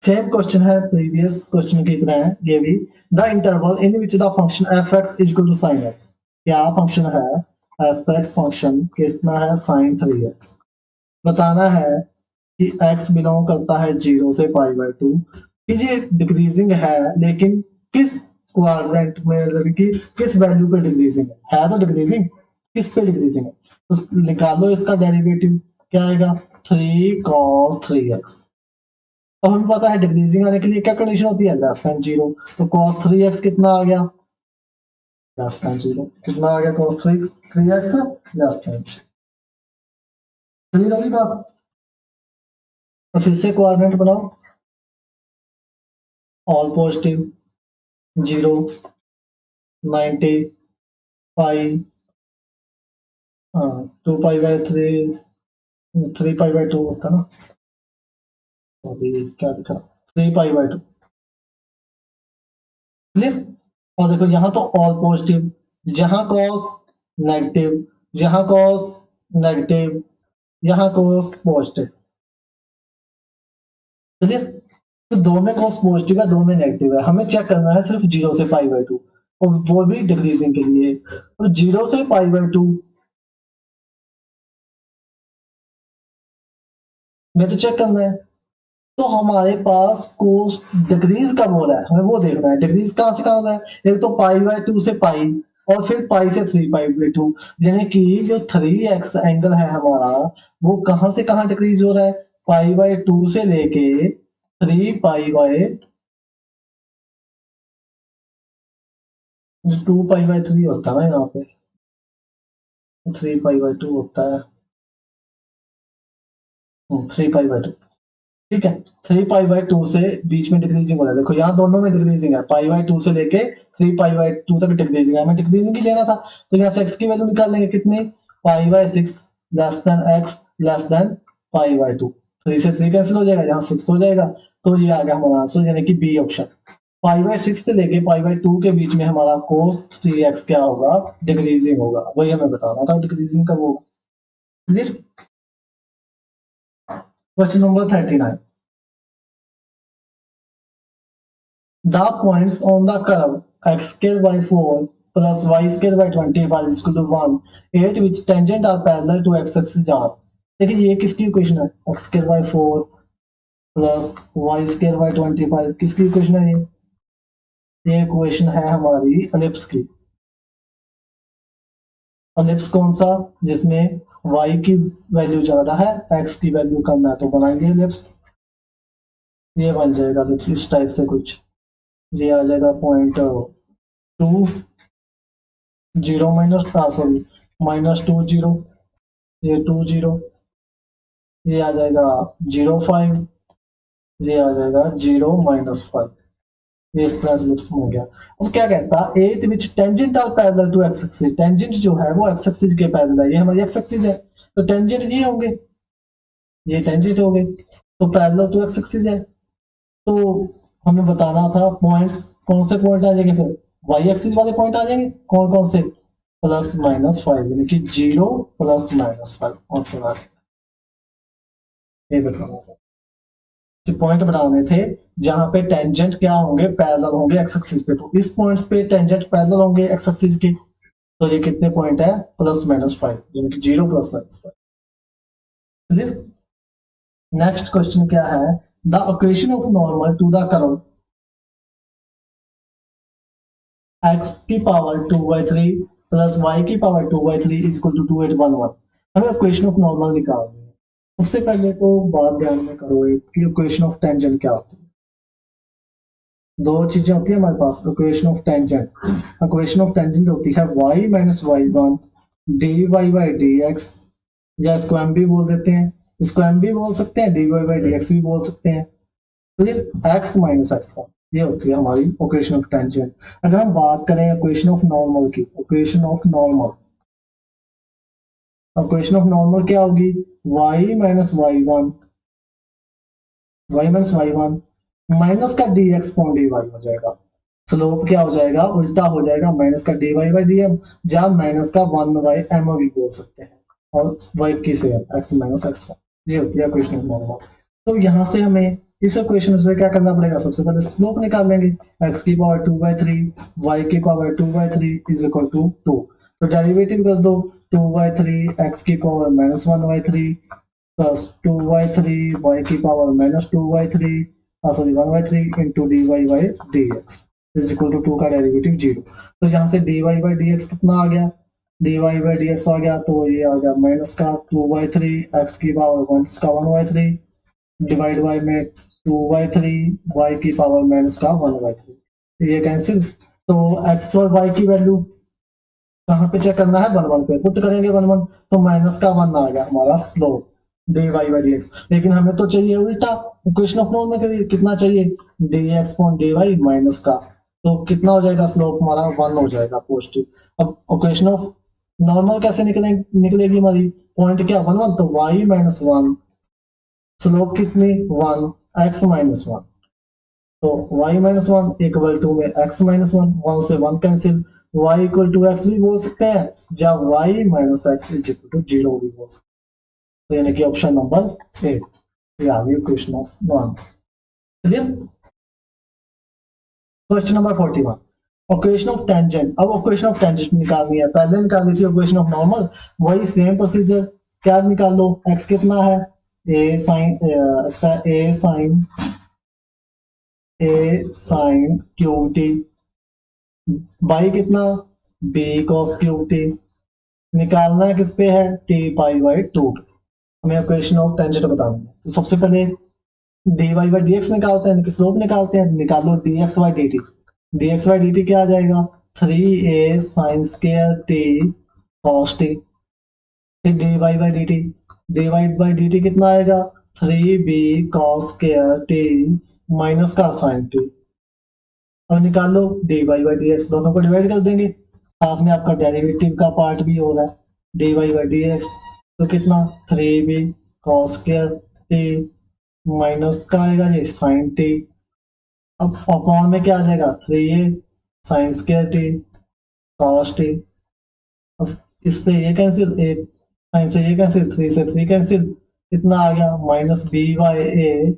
सेम क्वेश्चन है प्रीवियस क्वेश्चन की तरह है ये भी। The interval in which the function F X is equal to sine X, क्या फंक्शन है एफ एक्स फंक्शन कितना है साइन थ्री एक्स। बताना है कि x बिलोंग करता है जीरो से पाई बाय टू, कि ये डिक्रीजिंग है लेकिन किस क्वाड्रेंट में, मतलब कि किस वैल्यू पे डिक्रीजिंग है तो डिक्रीजिंग किस पे डिक्रीजिंग है, तो निकालो इसका डेरिवेटिव, क्या आएगा थ्री कॉस थ्री एक्स। अब हमें पता है डिक्रीजिंग आने के लिए क्या कंडीशन होती है लेस देन जीरो, तो cos 3x कितना आ गया लेस देन जीरो, कितना आ गया cos 3x less than. Clear होगी बात? तो फिर से कोऑर्डिनेट बनाओ, all positive, zero, 90, pi, two pi by three, three pi by two होता ना, अभी क्या लिखा three pi by two. Clear? और देखो यहाँ तो ऑल पॉजिटिव, जहां cos नेगेटिव, यहाँ cos नेगेटिव, यहाँ cos पॉजिटिव। चलिए, तो दो में cos पॉजिटिव है दो में नेगेटिव है, हमें चेक करना है सिर्फ जीरो से पाई बाय टू, और वो भी डिक्रीजिंग के लिए। तो जीरो से पाई बाय टू में तो चेक करना है, तो हमारे पास कोस डिक्रीज कब हो रहा है हमें वो देखना है, डिक्रीज कहां से कहां हो रहा है, एक तो पाई बाय टू से पाई, और फिर पाई से थ्री पाई बाय टू, यानी कि जो थ्री एक्स एंगल है हमारा वो कहां से कहां डिक्रीज हो रहा है, पाई बाय टू से लेके three pi by, two pi by three होता है ना यहाँ पे, थ्री पाई बाय टू होता है, 3 पाई बाई 2, ठीक है। 3 पाई बाई 2 से बीच में डिक्रीजिंग हो रहा है, देखो यहाँ दोनों में डिक्रीजिंग है, पाई बाई 2 से लेके 3 पाई बाई 2 तक डिक्रीजिंग है, हमें डिक्रीजिंग ही लेना था, तो यहाँ से x की वैल्यू निकाल लेंगे, कितनी, pi by 6 less than x less than pi by 2, 3 से 3 कैंसिल हो जाएगा, यहाँ 6 हो जाएगा, तो ये आ गया हमारा आंसर, यानी कि बी ऑप्शन। पाई बाई 6 से लेके पाई बाई 2 के बीच में हमारा cos 3x क्या होगा, डिक्रीजिंग होगा, वही हमें बताना था, डिक्रीजिंग कब होगा, clear. Question number 39, the points on the curve x square by 4 plus y square by 25 is equal to 1 at which tangent are parallel to x axis are, देखिए ये किसकी इक्वेशन है, x square by 4 plus y square by 25, किसकी equation है ये equation है हमारी ellipse की। एलिप्स कौन सा, जिसमें y की वैल्यू ज्यादा है, x की वैल्यू कम है, तो बनाएंगे एलिप्स, ये बन जाएगा एलिप्स इस टाइप से कुछ, ये आ जाएगा 0.2 जीरो माइनस सॉरी -2 0, ये 2 0, ये आ जाएगा 0.5, ये आ जाएगा 0 - 5, ये इस तरह से लिप्स हो गया। अब क्या कहता है, at which tangent are parallel to X axis, tangent जो है वो एक्स एक्सिस के पैरेलल है, ये हमारी एक्स एक्सिस है, तो टेंजेंट ये होंगे, ये टेंजेंट हो गए, तो पैरेलल टू एक्स एक्सिस है, तो हमें बताना था पॉइंट्स, कौन से पॉइंट आ जाएंगे, फिर वाई एक्सिस वाले पॉइंट आ जाएंगे, कौन कौन से, +-5, यानी कि 0 +-5, कौन से बात, ये बताना था, कि पॉइंट बनाने थे जहां पे टेंजेंट क्या होंगे, पैरेलल होंगे एक्स एक्सिस पे, तो इस पॉइंट्स पे टेंजेंट पैरेलल होंगे एक्स एक्सिस के, तो ये कितने पॉइंट है, +-5, यानी कि 0 +-5, क्लियर। नेक्स्ट क्वेश्चन क्या है, the equation of normal to the curve x की पावर 2/3 प्लस y की पावर 2/3 इज इक्वल टू 2 8 1 1, हमें इक्वेशन ऑफ नॉर्मल निकालनी है। सबसे पहले तो बात ध्यान में करो कि इक्वेशन ऑफ टेंजेंट क्या होती है, दो चीजें होती है हमारे पास, equation of tangent, equation of tangent होती है y - y1 dy/dx, या इसको m भी बोल देते हैं, इसको m भी बोल सकते हैं, dy/dx भी बोल सकते हैं, फिर x - x1, ये होती है हमारी इक्वेशन ऑफ टेंजेंट। अगर हम बात करें इक्वेशन ऑफ नॉर्मल की, equation of normal, equation of normal क्या होगी, y - y1 माइनस का dx अपॉन dy हो जाएगा, स्लोप क्या हो जाएगा, उल्टा हो जाएगा, माइनस का dy/dm, जहां माइनस का 1/m भी बोल सकते हैं, और y की सेम x - x1, ये होती है इक्वेशन ऑफ नॉर्मल। तो यहाँ से हमें इस इक्वेशन से क्या करना पड़ेगा, सबसे पहले स्लोप निकाल लेंगे, x की पावर 2/3 y की पावर 2/3 इज इक्वल टू 2, तो डेरिवेटिव कर दो, 2/3 x की पावर -1/3 प्लस 2/3 y की power -2/3 sorry 1/3 into dy/dx is equal to 2 का डेरिवेटिव 0, तो यहाँ से dy/dx कितना आ गया, dy/dx आ गया, तो ये आ गया माइनस का 2/3 x की पावर माइनस का 1/3 डिवाइड बाय में 2/3 y की पावर माइनस का 1/3, ये कैंसिल, तो x और y की वैल्यू कहाँ पे चेक करना है, 1 1 पे पुट करेंगे, 1 1, तो माइनस का 1 आ गया हमारा स्लोप dy/dx, लेकिन हमें तो चाहिए उल्टा, इक्वेशन ऑफ नॉर्मल के लिए कितना चाहिए, dx अपॉन dy माइनस का, तो कितना हो जाएगा, स्लोप हमारा 1 हो जाएगा पॉजिटिव। अब इक्वेशन ऑफ नॉर्मल कैसे निकलेगी हमारी, पॉइंट क्या 1 1, तो y - 1, स्लोप कितनी 1, x - 1, तो y - 1 इक्वल टू में x - 1 से 1 cancel, y equal to x भी बोल सकते हैं, या y - x is equal to 0 भी बोल सकते हैं, तो यानी कि ऑप्शन नंबर 8, ये आ गई equation of normal, clear. Question number 41, equation of tangent, अब इक्वेशन ऑफ टेंजेंट निकालनी है, पहले निकाल ली थी इक्वेशन ऑफ नॉर्मल, वही सेम प्रोसीजर, क्या निकाल लो, x कितना है, a sin qt, बाई कितना, b cos qt, निकालना किस पे है, t π/2, हमें इक्वेशन ऑफ टेंजेंट बताना है, तो सबसे पहले dy/dx निकालते हैं, स्लोप निकालते हैं, निकालो dx/dt, dx/dt क्या आ जाएगा, 3a sin square t cos t, फिर dy/dt, dy/dt कितना आएगा, 3b cos square T minus का साइन टी। अब निकाल लो dy बाई डी एक्स, दोनों को डिवाइड कर देंगे, साथ में आपका डेरिवेटिव का पार्ट भी हो रहा है dy बाई डी एक्स। तो कितना 3b cos square T minus का आएगा ये साइन टी। अब अपॉन में क्या आ जाएगा 3a sine square T cos T. अब इससे ये कैंसिल, एक साइन से ये कैंसिल, 3 से 3 कैंसिल, कितना आ गया minus B by A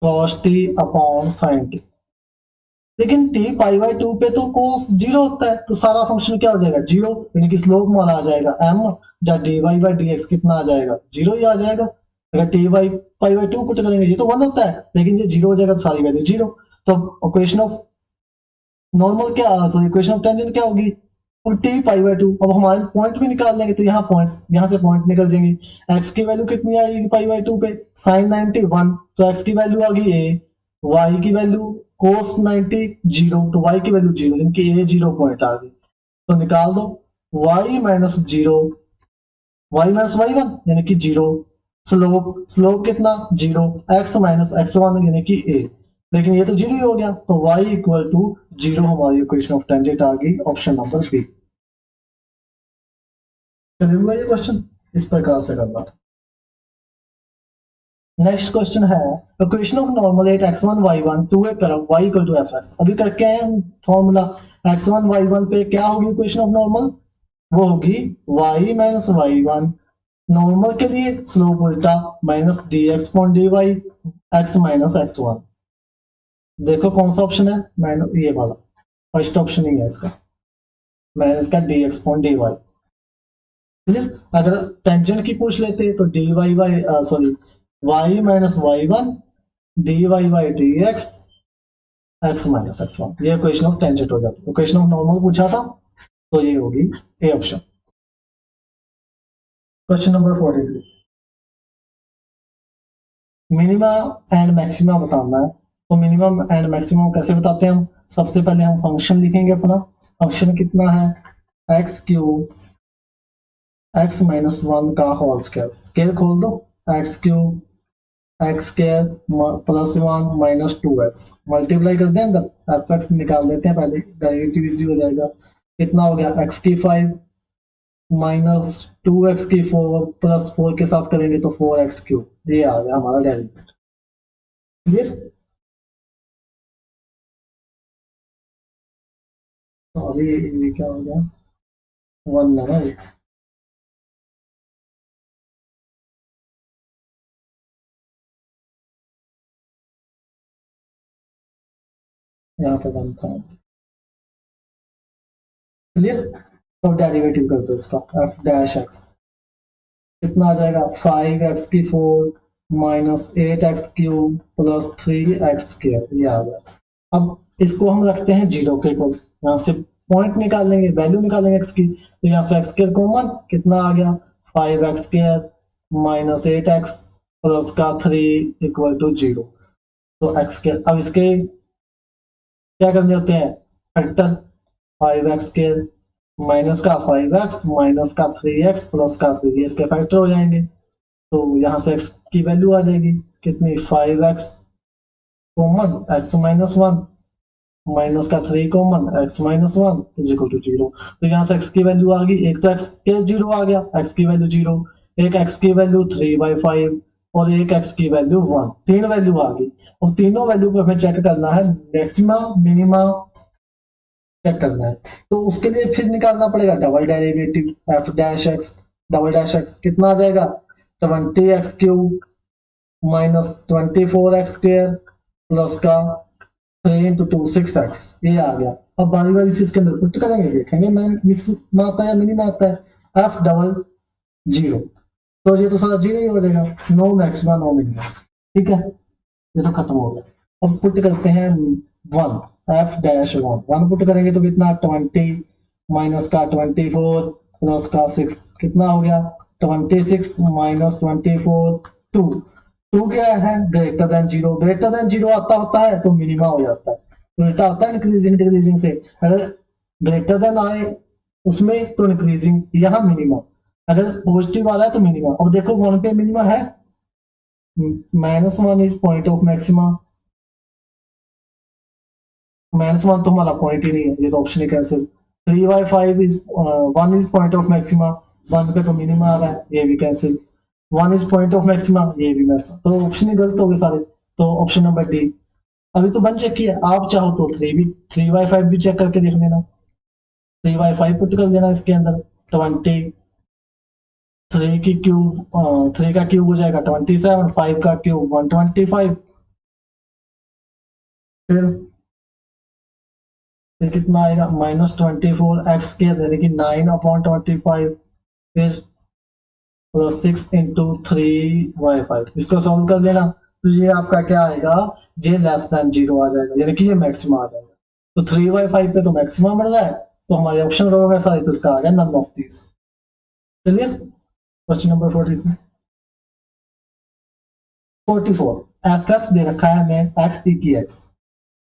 cos T upon sine T. लेकिन t पाई बाई 2 पे तो cos 0 होता है, तो सारा फंक्शन क्या हो जाएगा 0, यानी कि स्लोप वाला आ जाएगा m या dy बाई डी एक्स कितना आ जाएगा 0 ही आ जाएगा। अगर t by pi by 2 put करेंगे ये तो 1 होता है, लेकिन ये 0 हो जाएगा तो सारी वैल्यू 0। तो इक्वेशन ऑफ नॉर्मल क्या, सॉरी इक्वेशन ऑफ टेंजेंट क्या होगी, और t पाई बाई 2। अब हमारे पॉइंट भी निकाल लेंगे, तो यहाँ पॉइंट्स, यहाँ से पॉइंट निकल जाएंगे। x की वैल्यू कितनी आएगी पाई बाई 2 पे साइन 90 1, तो x की वैल्यू आ गई a, y की वैल्यू cos 90 0, तो y की वैल्यू 0, यानी कि a 0 पॉइंट आ गई। तो निकाल दो y minus 0, y minus Y 1 यानी कि 0, स्लोप कितना 0, x माइनस x1 यानी कि a, लेकिन ये तो 0 ही हो गया, तो y इक्वल टू 0 हमारी इक्वेशन ऑफ टेंजेंट आ गई, ऑप्शन नंबर बी। चलिए ये क्वेश्चन इस प्रकार से करना था। नेक्स्ट क्वेश्चन है equation of normal at x1 y1 to a curve y equal to fx। अभी करके आए हम फॉर्मूला x1 y1 पे, क्या होगी इक्वेशन ऑफ नॉर्मल, वो होगी y माइनस y1 नॉर्मल के लिए स्लोप उल्टा minus dx point dy x minus x1। देखो कौन सा ऑप्शन है, मैंने ये वाला फर्स्ट ऑप्शन ही है इसका, माइनस का dx पॉइंट dy। अगर टेंजेंट की पूछ लेते तो dy by sorry y minus y1 dy by dx x minus x1, ये इक्वेशन ऑफ टेंजेंट हो जाती है। इक्वेशन ऑफ नॉर्मल पूछा था तो ये होगी A option. Question number 43, minima and maxima बताना है। तो मिनिमम एंड मैक्सिमम कैसे बताते हैं हम, सबसे पहले हम फंक्शन लिखेंगे अपना। फंक्शन कितना है एक्स क्यूब एक्स माइनस 1 का होल स्क्वायर, स्केल खोल दो, x cube x square plus 1 minus 2x, multiply कर दें अंदर एफ एक्स निकाल देते हैं पहले, डेरिवेटिव इजी हो जाएगा। कितना हो गया x की 5 माइनस 2x की 4 प्लस 4 के साथ करेंगे तो 4x क्यूब, ये आ गया हमारा डेरिवेटिव। क्लियर, तो अभी ये क्या हो गया 1 है ना, यहाँ पे 1 था। क्लियर, तो डेरिवेटिव कर दो इसका एफ डैश एक्स, कितना आ जाएगा 5x की 4 minus 8x cube plus 3x square, ये आ गया। अब इसको हम रखते हैं 0 के इक्वल, यहाँ से पॉइंट निकाल लेंगे, वैल्यू निकालेंगे x की, तो यहाँ से x स्क्वायर कॉमन, कितना आ गया 5x square minus 8x plus का 3 इक्वल टू 0। तो x स्क्वायर, अब इसके क्या करने होते हैं फैक्टर, 5x स्क्वायर माइनस का 5x माइनस का 3x प्लस का 3, ये इसके फैक्टर हो जाएंगे। तो यहाँ से x की वैल्यू आ जाएगी कितनी 5x common x minus 1 minus का 3 common x minus 1 is equal to 0। तो यहाँ से x की वैल्यू आ गई, एक तो x के 0 आ गया, x की वैल्यू 0, एक x की वैल्यू 3/5 और एक x की वैल्यू 1, तीन वैल्यू आ गई। और तीनों वैल्यू को हमें चेक करना है, मैक्सिमा मिनिमा चेक करना है, तो उसके लिए फिर निकालना पड़ेगा double derivative F dash x, double dash x कितना आ जाएगा 20x cube minus 24x square plus का 3 इंटू 2 6x, ये आ गया। अब बारी बारी से इसके अंदर पुट करेंगे, देखेंगे मैं मिक्स में आता है या मिनी में आता है, एफ डबल 0, तो ये तो सारा 0 ही हो जाएगा, नो मैक्सिमा नो मिनिमा, ठीक है, ये तो खत्म हो गया। अब पुट करते हैं 1 एफ डैश 1 पुट करेंगे तो कितना 20 माइनस का 24 प्लस का 6, कितना हो गया 26 माइनस 24 2, 2 क्या है ग्रेटर देन 0, ग्रेटर देन 0 आता होता है तो मिनिमा हो जाता है, उल्टा होता है इंक्रीजिंग डिक्रीजिंग से, अगर ग्रेटर देन आए उसमें तो इंक्रीजिंग, यहाँ मिनिमा, अगर पॉजिटिव आ रहा है तो मिनिमा। अब देखो 1 पे मिनिमा है -1 इज पॉइंट ऑफ मैक्सिमा, -1 तो हमारा पॉइंट ही नहीं है, ये तो option he cancel. 3/5 is 1 is point of maxima, 1 पे तो मिनिमा आ रहा है, ये भी cancel. 1 is point of maxima, ये भी मैक्सिमा, तो ऑप्शन ही गलत हो गए सारे। तो ऑप्शन नंबर डी। अभी तो बन चुकी है, आप चाहो तो 3/5 भी चेक करके देख लेना। 3/5 पुट कर देना इसके अंदर, 20। 3 की क्यूब 3 का क्यूब हो जाएगा 27, 5 का क्यूब 125। फिर कितना आएगा -24 x² यानी कि 9/25। फिर प्लस 6 × 3/5, इसको सॉल्व कर देना तो ये आपका क्या आएगा, ये <0 आ जाएगा, यानी कि ये मैक्सिमम आ जाएगा। तो 3/5 पे तो मैक्सिमम मिल रहा है, तो हमारे ऑप्शन रहेगा सारे, तो इसका आ गया नन ऑफ दीज। चलिए क्वेश्चन नंबर 43। 44 f(x) दे रखा है हमें x e की x।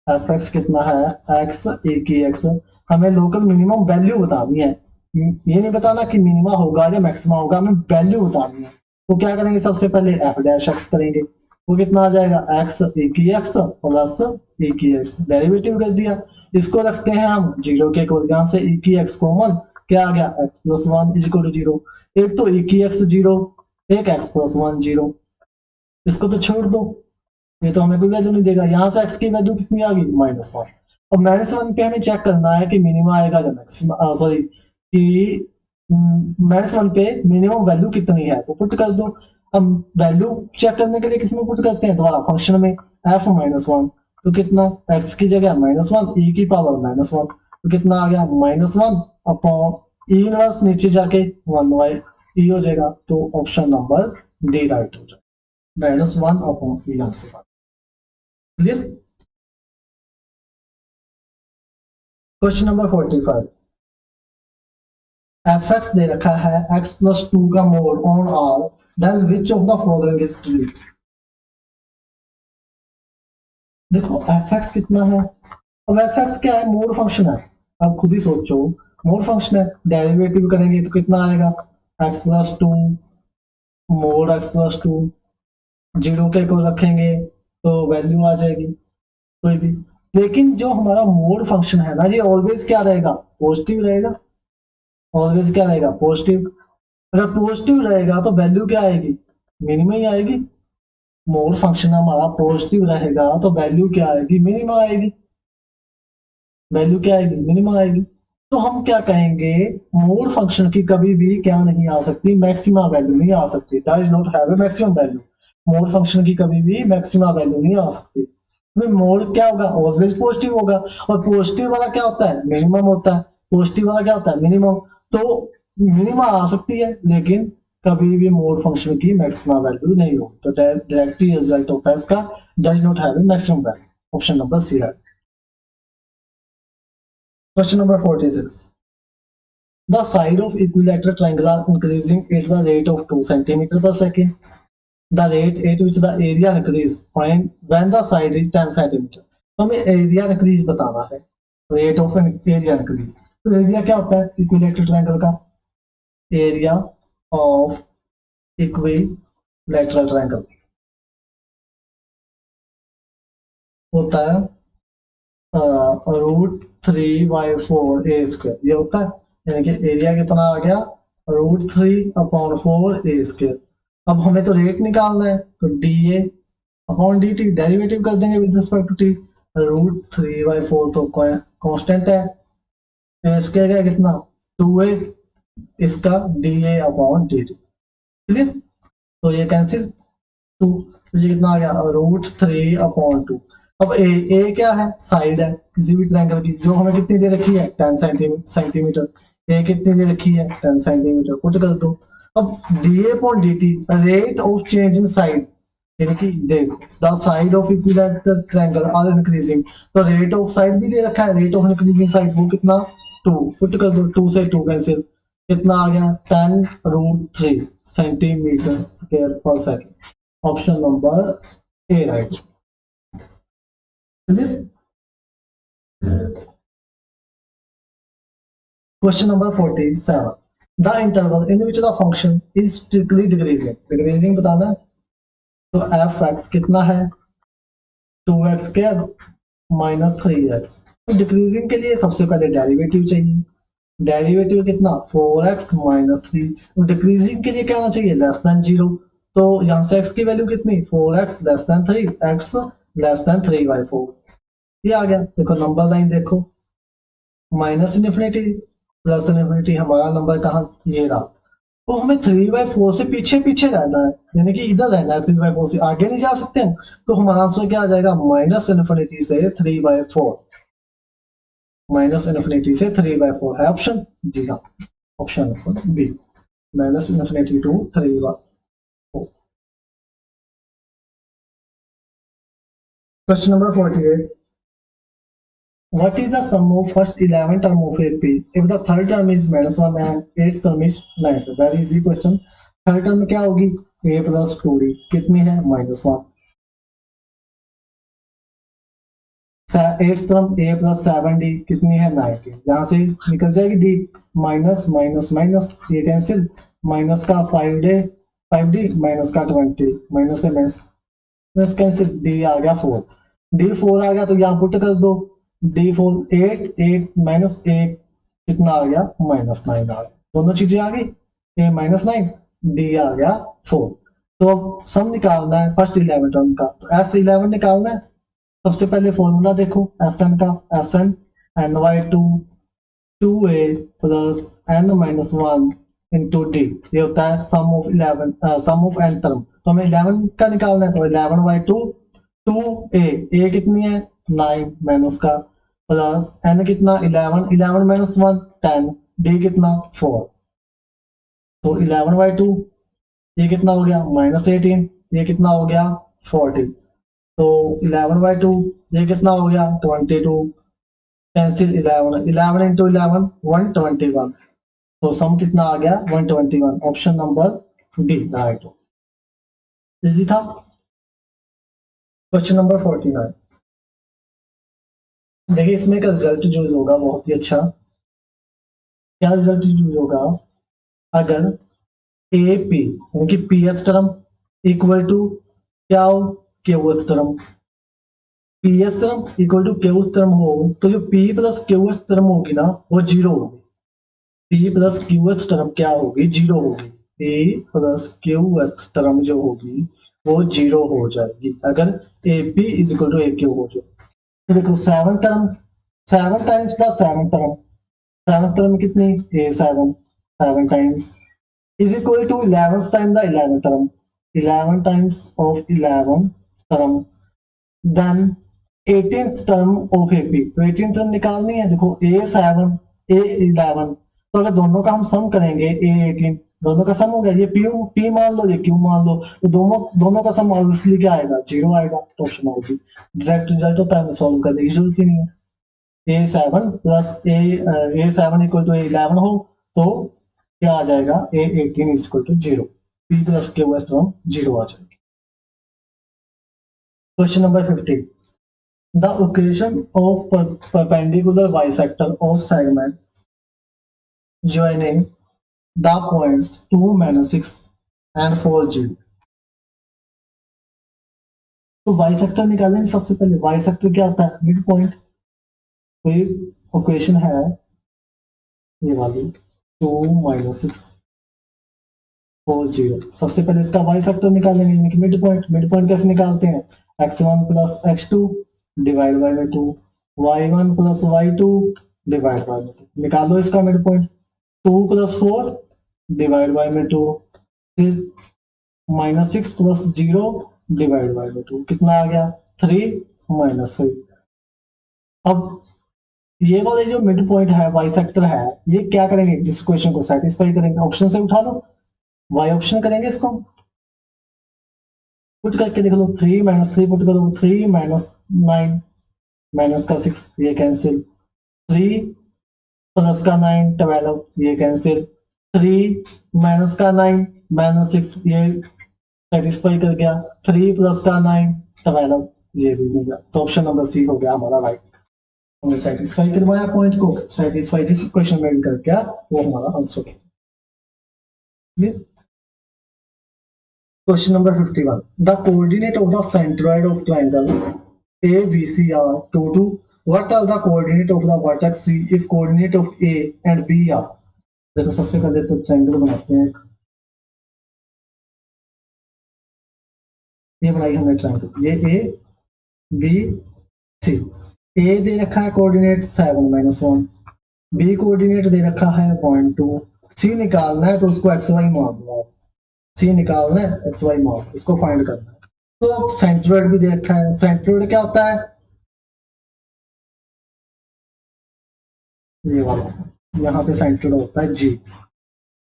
f(x) कितना है, x e की x। हमें लोकल मिनिमम वैल्यू बतानी है, ये नहीं बताना कि मिनिमा होगा या मैक्सिमा होगा, हमें वैल्यू बतानी है। तो क्या करेंगे, सबसे पहले f' करेंगे, वो कितना आ जाएगा, x e की x प्लस e की x, डेरिवेटिव कर दिया। इसको रखते हैं हम 0 के इक्वल, यहाँ से e की x कॉमन, क्या आ गया, x plus 1 is equal to 0। एक तो e की x 0, एक x प्लस 1 0, इसको तो छोड़ दो, ये तो हमें कोई वैल्यू नहीं देगा। यहाँ से x की वैल्यू कितनी आ गई, -1। अब -1 पे हमें चेक करना है कि मिनिमम आएगा या मैक्सिमम, सॉरी कि -1 पे मिनिमम वैल्यू कितनी है, तो पुट कर दो। हम वैल्यू चेक करने के लिए किसमें पुट करते हैं, दोबारा फंक्शन में, f-1, तो कितना, x की जगह -1 e की पावर -1, तो कितना आ गया, -1 अपॉन e इनवर्स, नीचे जाके 1/e हो जाएगा। तो ऑप्शन नंबर डी राइट हो जाएगा, -1 upon e answer. Clear. Question number 45। f(x) दे रखा है x प्लस 2 का mod on R, then which of the following is true. देखो f(x) कितना है, अब f(x) क्या है, मोड फंक्शन है। अब खुद ही सोचो, मोड फंक्शन है, डेरिवेटिव करेंगे तो कितना आएगा, x प्लस 2 मोड x प्लस 2, 0 के को रखेंगे तो वैल्यू आ जाएगी कोई भी। लेकिन जो हमारा मोड फंक्शन है ना, ये ऑलवेज क्या रहेगा, पॉजिटिव रहेगा। ऑलवेज क्या रहेगा, पॉजिटिव। अगर पॉजिटिव रहेगा तो वैल्यू क्या आएगी, मिनिमम ही आएगी। मोड फंक्शन हमारा पॉजिटिव रहेगा तो वैल्यू क्या आएगी, मिनिमम आएगी। वैल्यू क्या आएगी, मिनिमम आएगी। तो हम क्या कहेंगे, मोड फंक्शन की कभी भी क्या नहीं आ सकती, मैक्सिमा वैल्यू नहीं आ सकती, that is not have a maximum value. Mode function की कभी भी मैक्सिमा वैल्यू नहीं आ सकती, क्योंकि मोड क्या होगा, ऑलवेज पॉजिटिव होगा, और पॉजिटिव वाला क्या होता है, मिनिमम होता है। पॉजिटिव वाला क्या होता है, मिनिमम। तो मिनिमम आ सकती है, लेकिन कभी भी मोड फंक्शन की मैक्सिमम वैल्यू नहीं होगी। तो डायरेक्टली रिजल्ट होता है इसका, does not have a maximum value, option number C है। Question number 46। The side of equilateral triangle are increasing at the rate of 2 centimeter per second. The rate at which the area increase find when the side is 10 centimeter. तो हमें area increase बताना है, rate of area increase. तो area क्या होता है equilateral triangle का, area of equilateral triangle होता है √3/4 a², ये होता है, यानी कि एरिया कितना आ गया, √3/4 a²। अब हमें तो रेट निकालना है, तो dA अपॉन dt, डेरिवेटिव कर देंगे विद रिस्पेक्ट टू t। √3/4 तो कांस्टेंट है, a² का कितना 2a, इसका dA अपॉन dt, क्लियर। तो ये कैंसिल, 2, तो ये कितना आ गया, √3/2। अब ए क्या है, साइड है किसी भी ट्रायंगल की, जो हमें कितनी दे रखी है, 10 सेंटीमीटर। ए कितनी दे रखी है, 10 सेंटीमीटर, पुट कर दो। अब D upon D T, rate of change in side, यानी कि देखो the side of equilateral triangle are increasing, तो रेट ऑफ साइड भी दे रखा है, रेट ऑफ इंक्रीजिंग साइड वो कितना, 2, पुट कर दो, 2 से 2 कैंसिल, कितना आ गया, 10√3 सेंटीमीटर स्क्वायर पर second, option number A right. Question number 47। The interval in which the function is strictly decreasing, decreasing बताना है। तो एफ एक्स कितना है 2x स्क्वायर माइनस 3x। तो डिक्रीजिंग के लिए सबसे पहले डेरिवेटिव चाहिए, डेरिवेटिव कितना 4x माइनस 3। डिक्रीजिंग के लिए क्या होना चाहिए लेस देन 0। तो यहाँ से x की वैल्यू कितनी 4x less than 3, x less than 3/4। ये आ गया। देखो नंबर लाइन देखो, माइनस इन्फिनिटी प्लस इन्फिनिटी, हमारा नंबर कहाँ ये रहा। तो हमें 3/4 से पीछे पीछे रहना है, यानी कि इधर रहना है, 3/4 से आगे नहीं जा सकते हैं। तो हमारा आंसर क्या आ जाएगा माइनस इन्फिनिटी से 3/4, माइनस इन्फिनिटी से 3/4 है ऑप्शन जी हाँ, option B minus infinity to 3/4। Question number 48, what is the sum of first 11 term of AP if the third term is -1 and eighth term is 9? Very easy question। Third term क्या होगी a plus 2d, कितनी है -1। Eighth term a plus 7d, कितनी है 19। यहाँ से निकल जाएगी d, माइनस माइनस माइनस ये कैंसिल, माइनस का 5d माइनस का 20, माइनस से माइनस कैंसिल, d आ गया 4, d4 आ गया तो यहाँ पुट कर दो, d4 8 माइनस 8 कितना आ गया -9 आ गया। दोनों चीजें आ गई, a -9 d आ गया 4। तो अब सम निकालना है फर्स्ट 11 टर्म का, तो S11 निकालना है। सबसे पहले फॉर्मूला देखो एस एन का, S N N by two A plus N minus 1 into D, ये होता है sum of 11, sum of N term. तो हमें 11 का निकालना है, तो 11/2 2a कितनी है 9 माइनस का, प्लस एन कितना 11 माइनस 1 10, डी कितना 4। तो 11/2 ये कितना हो गया -18, ये कितना हो गया 40। तो 11/2 ये कितना हो गया 22, कैंसिल 11 इंटू 11 121। तो सम कितना आ गया 121, option number D right. Easy था। क्वेश्चन नंबर 49, देखिए इसमें का रिजल्ट यूज होगा बहुत ही अच्छा। क्या रिजल्ट यूज होगा, अगर ए पी यानी कि P th term equal to क्या हो Q th term, P th term equal to Q th term हो, तो जो P plus Q th term होगी ना वो जीरो होगी। P plus Q th term क्या होगी जीरो होगी, P plus Q th term जो होगी वो जीरो हो जाएगी अगर A P is equal to A Q हो जाए। तो देखो seven term, seven times the seven term, seven term कितनी A seven, seven times is equal to 11 time the 11 term, 11 times of 11 term, then 18th term of AP. तो 18th term निकालनी है, देखो a7 a11, तो अगर दोनों का हम सम करेंगे a18, दोनों का सम हो गया, ये p मान लो ये q मान लो, तो दोनों का सम ऑब्वियसली क्या आएगा जीरो आएगा। तो ऑप्शन होगी डायरेक्ट रिजल्ट होता है, सॉल्व करने की जरूरत ही नहीं है। a7 plus a7 equal to a11 हो तो क्या आ जाएगा a18 is equal to zero, p plus q term zero आ जाएगी। Question number 50, the equation of perpendicular bisector of segment joining the points 2 -6 and 4G। तो बाइसेक्टर निकालेंगे सबसे पहले। बाइसेक्टर क्या होता है मिड पॉइंट। कोई इक्वेशन है ये वाली 2 -6 4 0, सबसे पहले इसका बाइसेक्टर निकालेंगे यानी कि मिड पॉइंट। मिड पॉइंट कैसे निकालते हैं, x1 plus x2 divide by 2, y1 plus y2 divide by 2, निकाल लो इसका mid point. 2 plus 4 divide by में 2, फिर -6 प्लस 0 डिवाइड बाय में 2, कितना आ गया 3 -3। अब ये वाले जो मिड पॉइंट है बाइसेक्टर है, ये क्या करेंगे इस क्वेश्चन को सेटिस्फाई करेंगे। ऑप्शन से उठा लो, वाई ऑप्शन करेंगे इसको, पुट करके देख लो 3 -3 पुट करो, 3 -9 माइनस का 6 ये कैंसिल, 3 प्लस का 9 12 ये कैंसिल, 3 माइनस का 9 -6 ये सेटिस्फाई कर गया, 3 प्लस का 9 12 ये भी मिल गया। तो ऑप्शन नंबर सी हो गया हमारा राइट। हमने सेटिस्फाई करवाया पॉइंट को, सेटिस्फाई जिस क्वेश्चन में कर गया वो हमारा आंसर है। Question number 51. The coordinate of the centroid of triangle ABC are 2, 2. What are the coordinate of the vertex C if coordinate of A and B are? देखो सबसे पहले तो ट्रायंगल बनाते हैं एक, ये बनाई हमने ट्रायंगल, ये A B C। A दे रखा है कोऑर्डिनेट 7 -1, B कोऑर्डिनेट दे रखा है 1 2, C निकालना है तो उसको XY मान लो, C निकालना है XY मान, इसको फाइंड करना है। तो अब सेंट्रोइड भी दे रखा है, सेंट्रोइड क्या होता है, ये वाला, यहाँ पे सेंट्रोइड होता है G,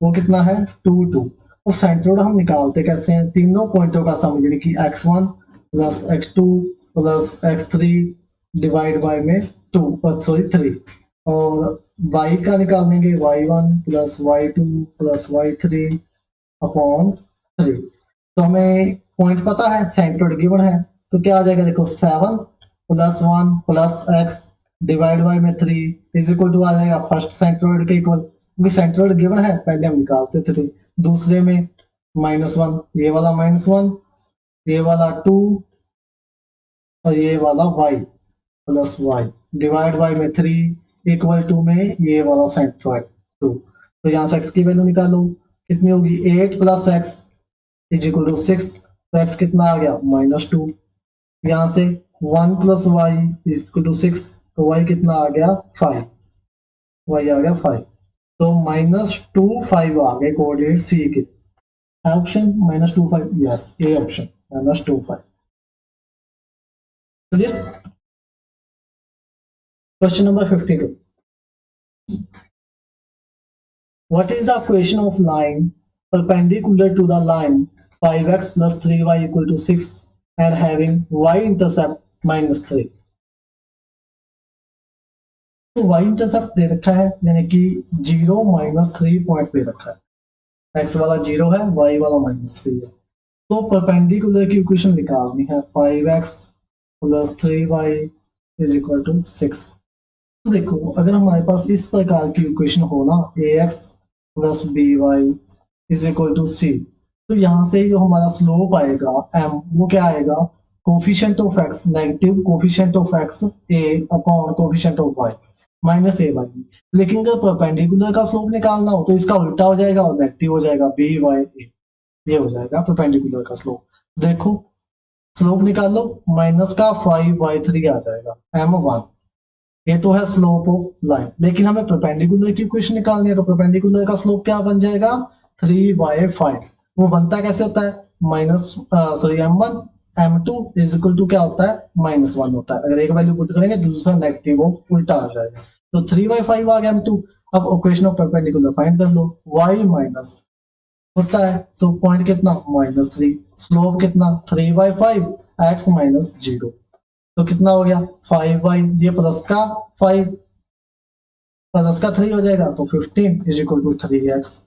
वो कितना है 2 2। और सेंट्रोइड हम निकालते कैसे हैं, तीनों पॉइंटों का सम यानी कि x1 plus x2 plus x3 divide by में 3, और y का निकालेंगे y1 plus y2 plus y3 upon 3। तो हमें पॉइंट पता है, सेंट्रोइड गिवन है, तो क्या आ जाएगा, देखो 7 plus 1 plus x divide by में 3 इज इक्वल टू आ जाएगा फर्स्ट सेंट्रोइड के इक्वल, क्योंकि सेंट्रोइड गिवन है पहले हम निकालते थे। दूसरे में -1, ये वाला -1, ये वाला 2 और ये वाला y plus y divide by में 3 इक्वल टू में ये वाला सेंट्रोइड 2। तो यहाँ से x की वैल्यू निकालो, कितनी होगी 8 plus x is equal to 6, तो x कितना आ गया -2। यहाँ से 1 plus y is equal to 6, तो y कितना आ गया 5, y आ गया 5। तो -2 5 आ गए कोऑर्डिनेट C के, option -2 5, yes A option -2 5। Clear. Question number 52. What is the equation of line perpendicular to the line 5x plus 3y equal to 6 and having y intercept -3? तो y intercept दे रखा है यानी कि 0 -3 point दे रखा है, x वाला 0 है, y वाला -3 है। तो परपेंडिकुलर की इक्वेशन निकालनी है 5x plus 3y is equal to 6। तो देखो अगर हमारे पास इस प्रकार की इक्वेशन हो ना, ax plus by is equal to c, तो यहाँ से जो हमारा स्लोप आएगा m, वो क्या आएगा, coefficient of x negative coefficient of x a upon coefficient of y minus A by. लेकिन अगर परपेंडिकुलर का स्लोप निकालना हो तो इसका उल्टा हो जाएगा और नेगेटिव हो जाएगा, बी बाई ए, ये हो जाएगा परपेंडिकुलर का स्लोप। देखो स्लोप निकाल लो, माइनस का 5/3 आ जाएगा m1, ये तो है स्लोप ऑफ लाइन। लेकिन हमें परपेंडिकुलर की इक्वेशन निकालनी है, तो परपेंडिकुलर का स्लोप क्या बन जाएगा 3/5। वो बनता कैसे होता है, m1 m2 is equal to क्या होता है -1 होता है। अगर एक वैल्यू पुट करेंगे दूसरा नेगेटिव उल्टा आ जाएगा, तो 3/5 आ गया m2। अब इक्वेशन ऑफ परपेंडिकुलर फाइंड कर लो, y माइनस होता है तो पॉइंट कितना -3, स्लोप कितना 3/5 x माइनस 0, तो कितना हो गया 5y, ये प्लस का 5 प्लस का 3 हो जाएगा, तो 15 इज इक्वल टू 3x।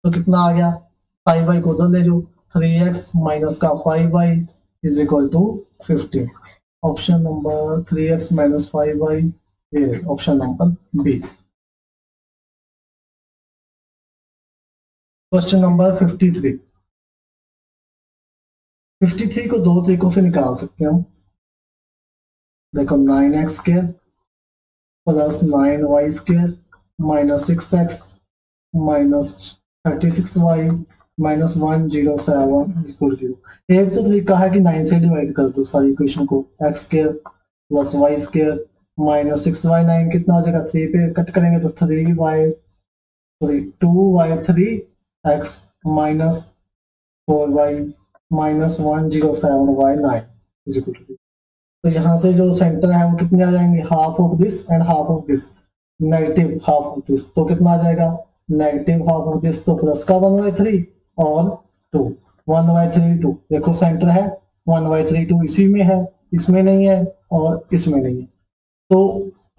तो कितना आ गया 5y को उधर ले लो, 3x माइनस का 5y is equal to 15। Option number 3x minus 5y, ये option number B. Question number 53। 53 को दो तरीकों से निकाल सकते हैं। देखो 9x square plus 9y square minus 6x minus 36y minus 107 equal 0। एक तो तरीका है कि 9 से डिवाइड कर दो सारी इक्वेशन को, x square plus y square minus 6y, 9 कितना हो जाएगा 3 पे कट करेंगे तो 2y3x minus 4y minus 107y 9 is equal to. तो यहाँ से जो सेंटर है वो कितने आ जाएंगे, half of this and half of this, negative half of this, तो कितना आ जाएगा नेगेटिव हाफ ऑफ दिस, तो प्लस का 1/3 और 2 1/3 2। देखो सेंटर है 1/3 2 इसी में है, इसमें नहीं है और इसमें नहीं है। तो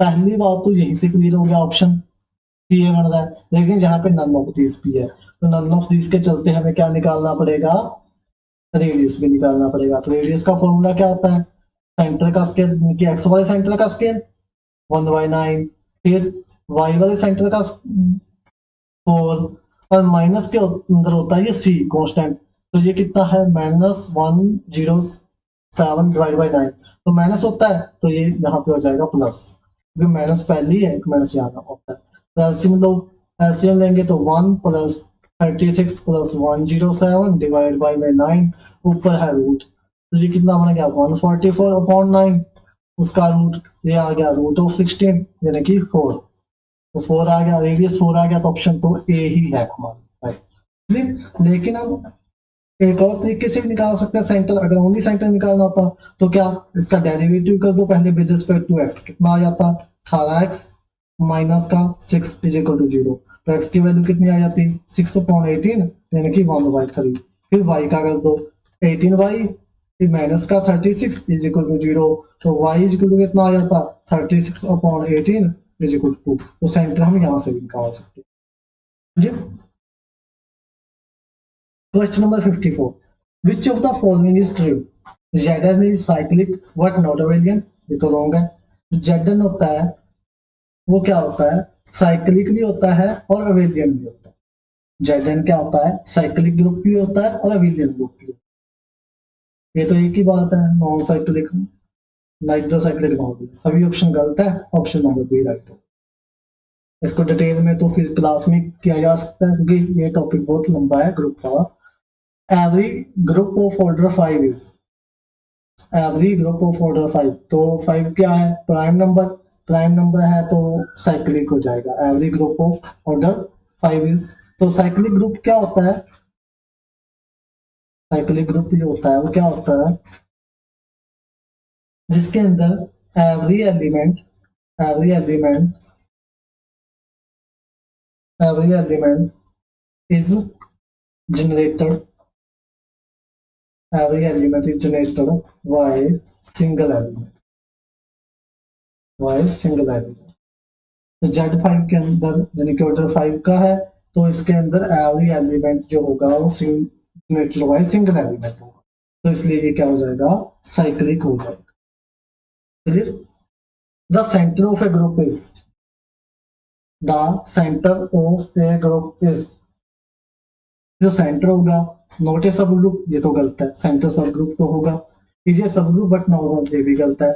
पहली बात तो यहीं से क्लियर हो गया, ऑप्शन सी ये बन रहा है। लेकिन जहाँ पे नन ऑफ दिस भी है, तो नन ऑफ दिस के चलते हमें क्या निकालना पड़ेगा, रेडियस भी निकालना पड़ेगा। तो रेडियस का फॉर्मूला क्या होता है, सेंटर का स्केयर कि एक्स वाले सेंटर का स्केयर 1/9, फिर वाई वाले सेंटर का 4, और माइनस के अंदर होता है ये सी कांस्टेंट, तो ये कितना है -107 डिवाइड बाई 9, तो माइनस होता है तो ये यहाँ पे हो जाएगा प्लस, क्योंकि माइनस पहले ही है, माइनस यहाँ होता है। तो एलसीएम लो, एलसीएम लेंगे तो 1 प्लस 36 प्लस 107 डिवाइड बाई 9, ऊपर है रूट, तो ये कितना बन गया 144/9, उसका रूट ये आ गया √16 यानी कि 4, तो 4 आ गया, रेडियस 4 आ गया, तो ऑप्शन तो ए ही है हमारा, राइट। लेकिन हम एक और तरीके से भी निकाल सकते हैं सेंटर, अगर ओनली सेंटर निकालना होता तो क्या, इसका डेरिवेटिव कर दो पहले विद रिस्पेक्ट टू एक्स, कितना आ जाता 18x माइनस का 6 इज इक्वल टू 0, तो x की वैल्यू कितनी आ जाती 6/18 यानी कि 1/3, फिर y का कर दो 18y माइनस का 36 इज इक्वल टू 0, तो y इज इक्वल टू कितना आ जाता 36/18 इज इक्वल टू 2, तो सेंटर हम यहाँ से भी निकाल सकते हैं जी। Question number 54. Which of the following is true? Zn is cyclic but not abelian. ये तो wrong है। Zn होता है वो क्या होता है, साइक्लिक भी होता है और अबेलियन भी होता है। Zn क्या होता है, साइक्लिक ग्रुप भी होता है और अबेलियन ग्रुप भी होता है। ये तो एक ही बात है, non cyclic nitro cyclic non, सभी ऑप्शन गलत है, ऑप्शन नंबर बी राइट है। इसको डिटेल में तो फिर क्लास में किया जा सकता है, क्योंकि ये टॉपिक बहुत लंबा है ग्रुप का। Every group of order 5 is, every group of order 5, तो 5 क्या है, प्राइम नंबर है तो साइक्लिक हो जाएगा। Every group of order 5 is, तो साइक्लिक ग्रुप क्या होता है, साइक्लिक ग्रुप जो होता है वो क्या होता है, जिसके अंदर every element every element every element is generated, every element is generated by single element, by single element। तो Z5 के अंदर यानी कि ऑर्डर 5 का है, तो इसके अंदर एवरी एलिमेंट जो होगा वो जनरेटेड बाय सिंगल एलिमेंट होगा, तो इसलिए ये क्या हो जाएगा, साइक्लिक हो जाएगा। Clear. The centre of A group is, the centre of A group is, जो सेंटर होगा नॉट ए सब ग्रुप, ये तो गलत है, सेंटर सब ग्रुप तो होगा, ये सब ग्रुप बट नॉर्मल, ये भी गलत है।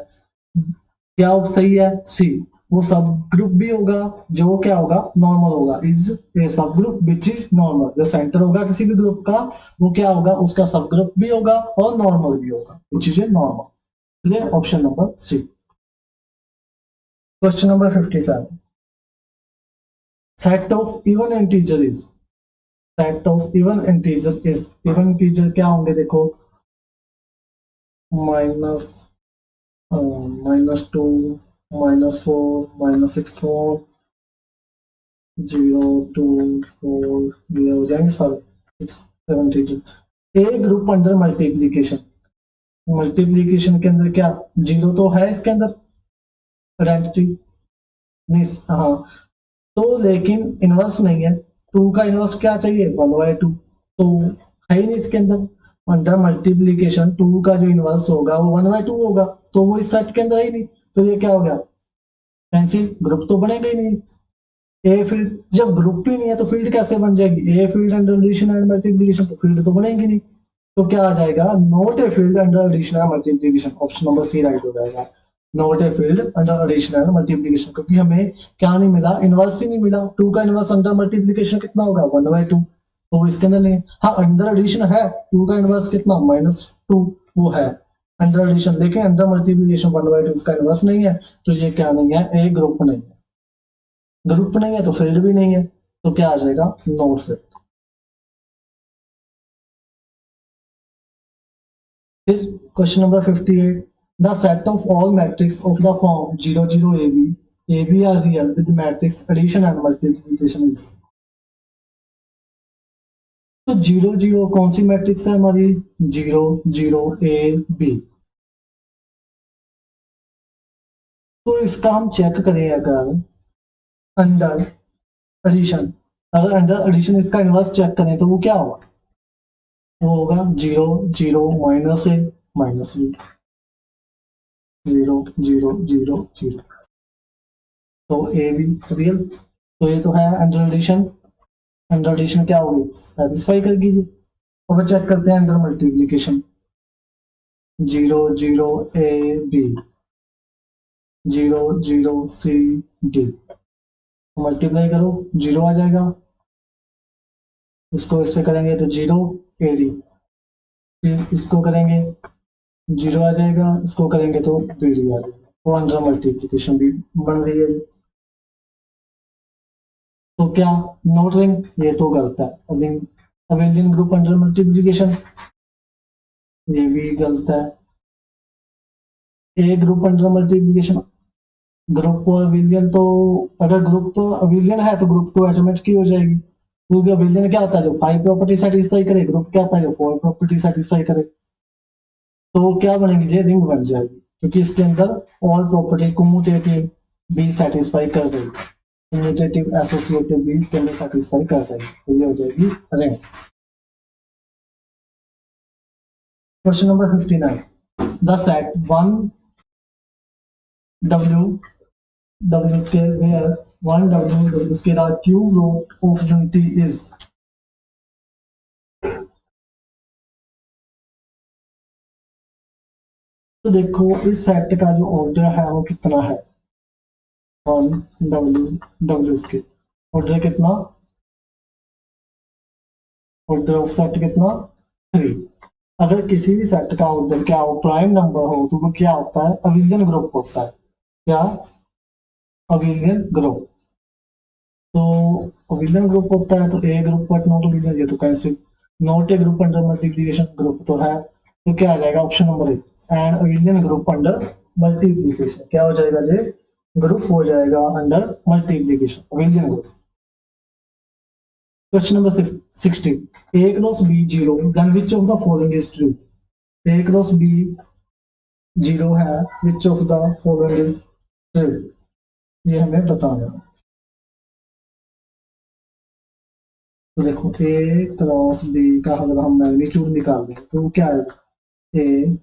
क्या सही है, सी, वो सब ग्रुप भी होगा जो क्या होगा, नॉर्मल होगा, इज ए सब ग्रुप विच इज नॉर्मल, जो सेंटर होगा किसी भी ग्रुप का वो क्या होगा, उसका सब ग्रुप भी होगा और नॉर्मल भी होगा, which is a normal. Clear, option number C. Question number 57, set of even integer is, set of even integer is, even integer क्या होंगे देखो, माइनस -2 -4 -6 0 2 4 ये हो जाएंगे सारे 6 7 इंटीजर। ए ग्रुप अंडर मल्टीप्लीकेशन, मल्टीप्लीकेशन के अंदर क्या, जीरो तो है इसके अंदर आइडेंटिटी नहीं, हाँ, तो लेकिन इनवर्स नहीं है, 2 का इनवर्स क्या चाहिए 1/2, तो है ही नहीं इसके अंदर। अंडर मल्टीप्लीकेशन 2 का जो इनवर्स होगा वो 1/2 होगा, तो वो इस सेट के अंदर ही नहीं, तो ये क्या हो गया, कैंसिल, ग्रुप तो बनेगा ही नहीं। ए फील्ड, जब ग्रुप ही नहीं है तो फील्ड कैसे बन जाएगी, a field under addition and multiplication, तो फील्ड तो बनेगी नहीं, तो क्या आ जाएगा, not a field under addition and multiplication, option number C right हो जाएगा, not a field under addition and multiplication, क्योंकि हमें क्या नहीं मिला, इनवर्स ही नहीं मिला। 2 का इनवर्स अंडर मल्टीप्लिकेशन कितना होगा 1/2, तो वो इसके अंदर नहीं है। हाँ, अंडर एडिशन है, 2 का इनवर्स कितना -2 वो है अंडर एडिशन, लेकिन अंडर मल्टीप्लिकेशन 1/2 इसका इनवर्स नहीं है, तो ये क्या नहीं है, ए ग्रुप नहीं है, ग्रुप नहीं है तो फील्ड भी नहीं है, तो क्या आ जाएगा, नॉट फील्ड। फिर question number 58, the set of all matrix of the form 0 0 AB are real with matrix addition and multiplication is, तो 0 0 कौन सी मैट्रिक्स है हमारी, 0 0 AB, तो इसका हम चेक करें अगर अंडर एडिशन, अगर अंडर एडिशन इसका इनवर्स चेक करें तो वो क्या होगा, वो होगा 0 0 -A -B 0 0 0 0, तो ए भी रियल, तो ये तो है अंडर एडिशन, अंडर एडिशन क्या होगी, सेटिस्फाई कर लीजिए, अब चेक करते हैं under multiplication 0 0 A B 0 0 C D multiply करो 0 आ जाएगा, इसको इससे करेंगे तो 0 AD, फिर इसको करेंगे 0 आ जाएगा, इसको करेंगे तो BD आ जाएगा, तो अंडर मल्टीप्लीकेशन भी बन रही है। तो क्या नोट रिंग, ये तो गलत है। अबेलियन ग्रुप अंडर मल्टीप्लीकेशन, ये भी गलत है। A group under multiplication, group abelian तो अगर ग्रुप अबेलियन है तो ग्रुप तो ऑटोमेटिक ही हो जाएगी, क्योंकि अबेलियन क्या होता है जो 5 प्रॉपर्टी सेटिस्फाई करे, ग्रुप क्या होता है जो 4 प्रॉपर्टी सेटिस्फाई करे। तो क्या बनेगी, ये रिंग बन जाएगी क्योंकि इसके अंदर ऑल प्रॉपर्टी कम्यूटेटिव भी सेटिस्फाई कर देगी, कम्यूटेटिव एसोसिएटिव भी इसके अंदर सेटिस्फाई कर देगी, तो ये हो जाएगी ring. Question number 59, the set 1 W W square where 1 W square are cube root of unity is, तो देखो इस सेट का जो ऑर्डर है वो कितना है, 1 W स्क्वायर, ऑर्डर कितना, ऑर्डर ऑफ सेट कितना 3। अगर किसी भी सेट का ऑर्डर क्या हो, प्राइम नंबर हो, तो वो क्या होता है, अबेलियन ग्रुप होता है। क्या, अबेलियन ग्रुप। तो अबेलियन ग्रुप होता है तो a group but not abelian, ये तो cancel, not a group under multiplication, group तो है, तो क्या आ जाएगा option number A, and abelian group under multiplication, क्या हो जाएगा ये, ग्रुप हो जाएगा under multiplication, abelian group. Question number 60, a cross b 0, then which of the following is true. a cross b 0 है, which of the following is true, ये हमें बताना है। तो देखो ए क्रॉस बी का अगर हम मैग्नीट्यूड निकाल दें तो क्या आएगा, ए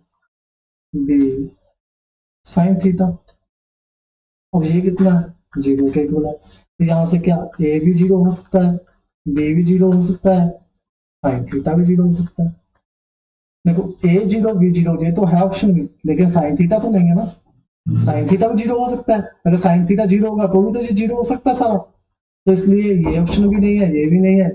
बी साइन थीटा। अब ये कितना है, 0 के इक्वल है, तो यहाँ से क्या ए भी 0 हो सकता है, बी भी 0 हो सकता है, साइन थीटा भी 0 हो सकता है। देखो ए 0 बी 0 ये तो है ऑप्शन में, लेकिन साइन थीटा तो नहीं है ना, साइन थीटा भी 0 हो सकता है, अगर साइन थीटा 0 होगा तो भी तो ये 0 हो सकता है सारा, तो इसलिए ये ऑप्शन भी नहीं है, ये भी नहीं है,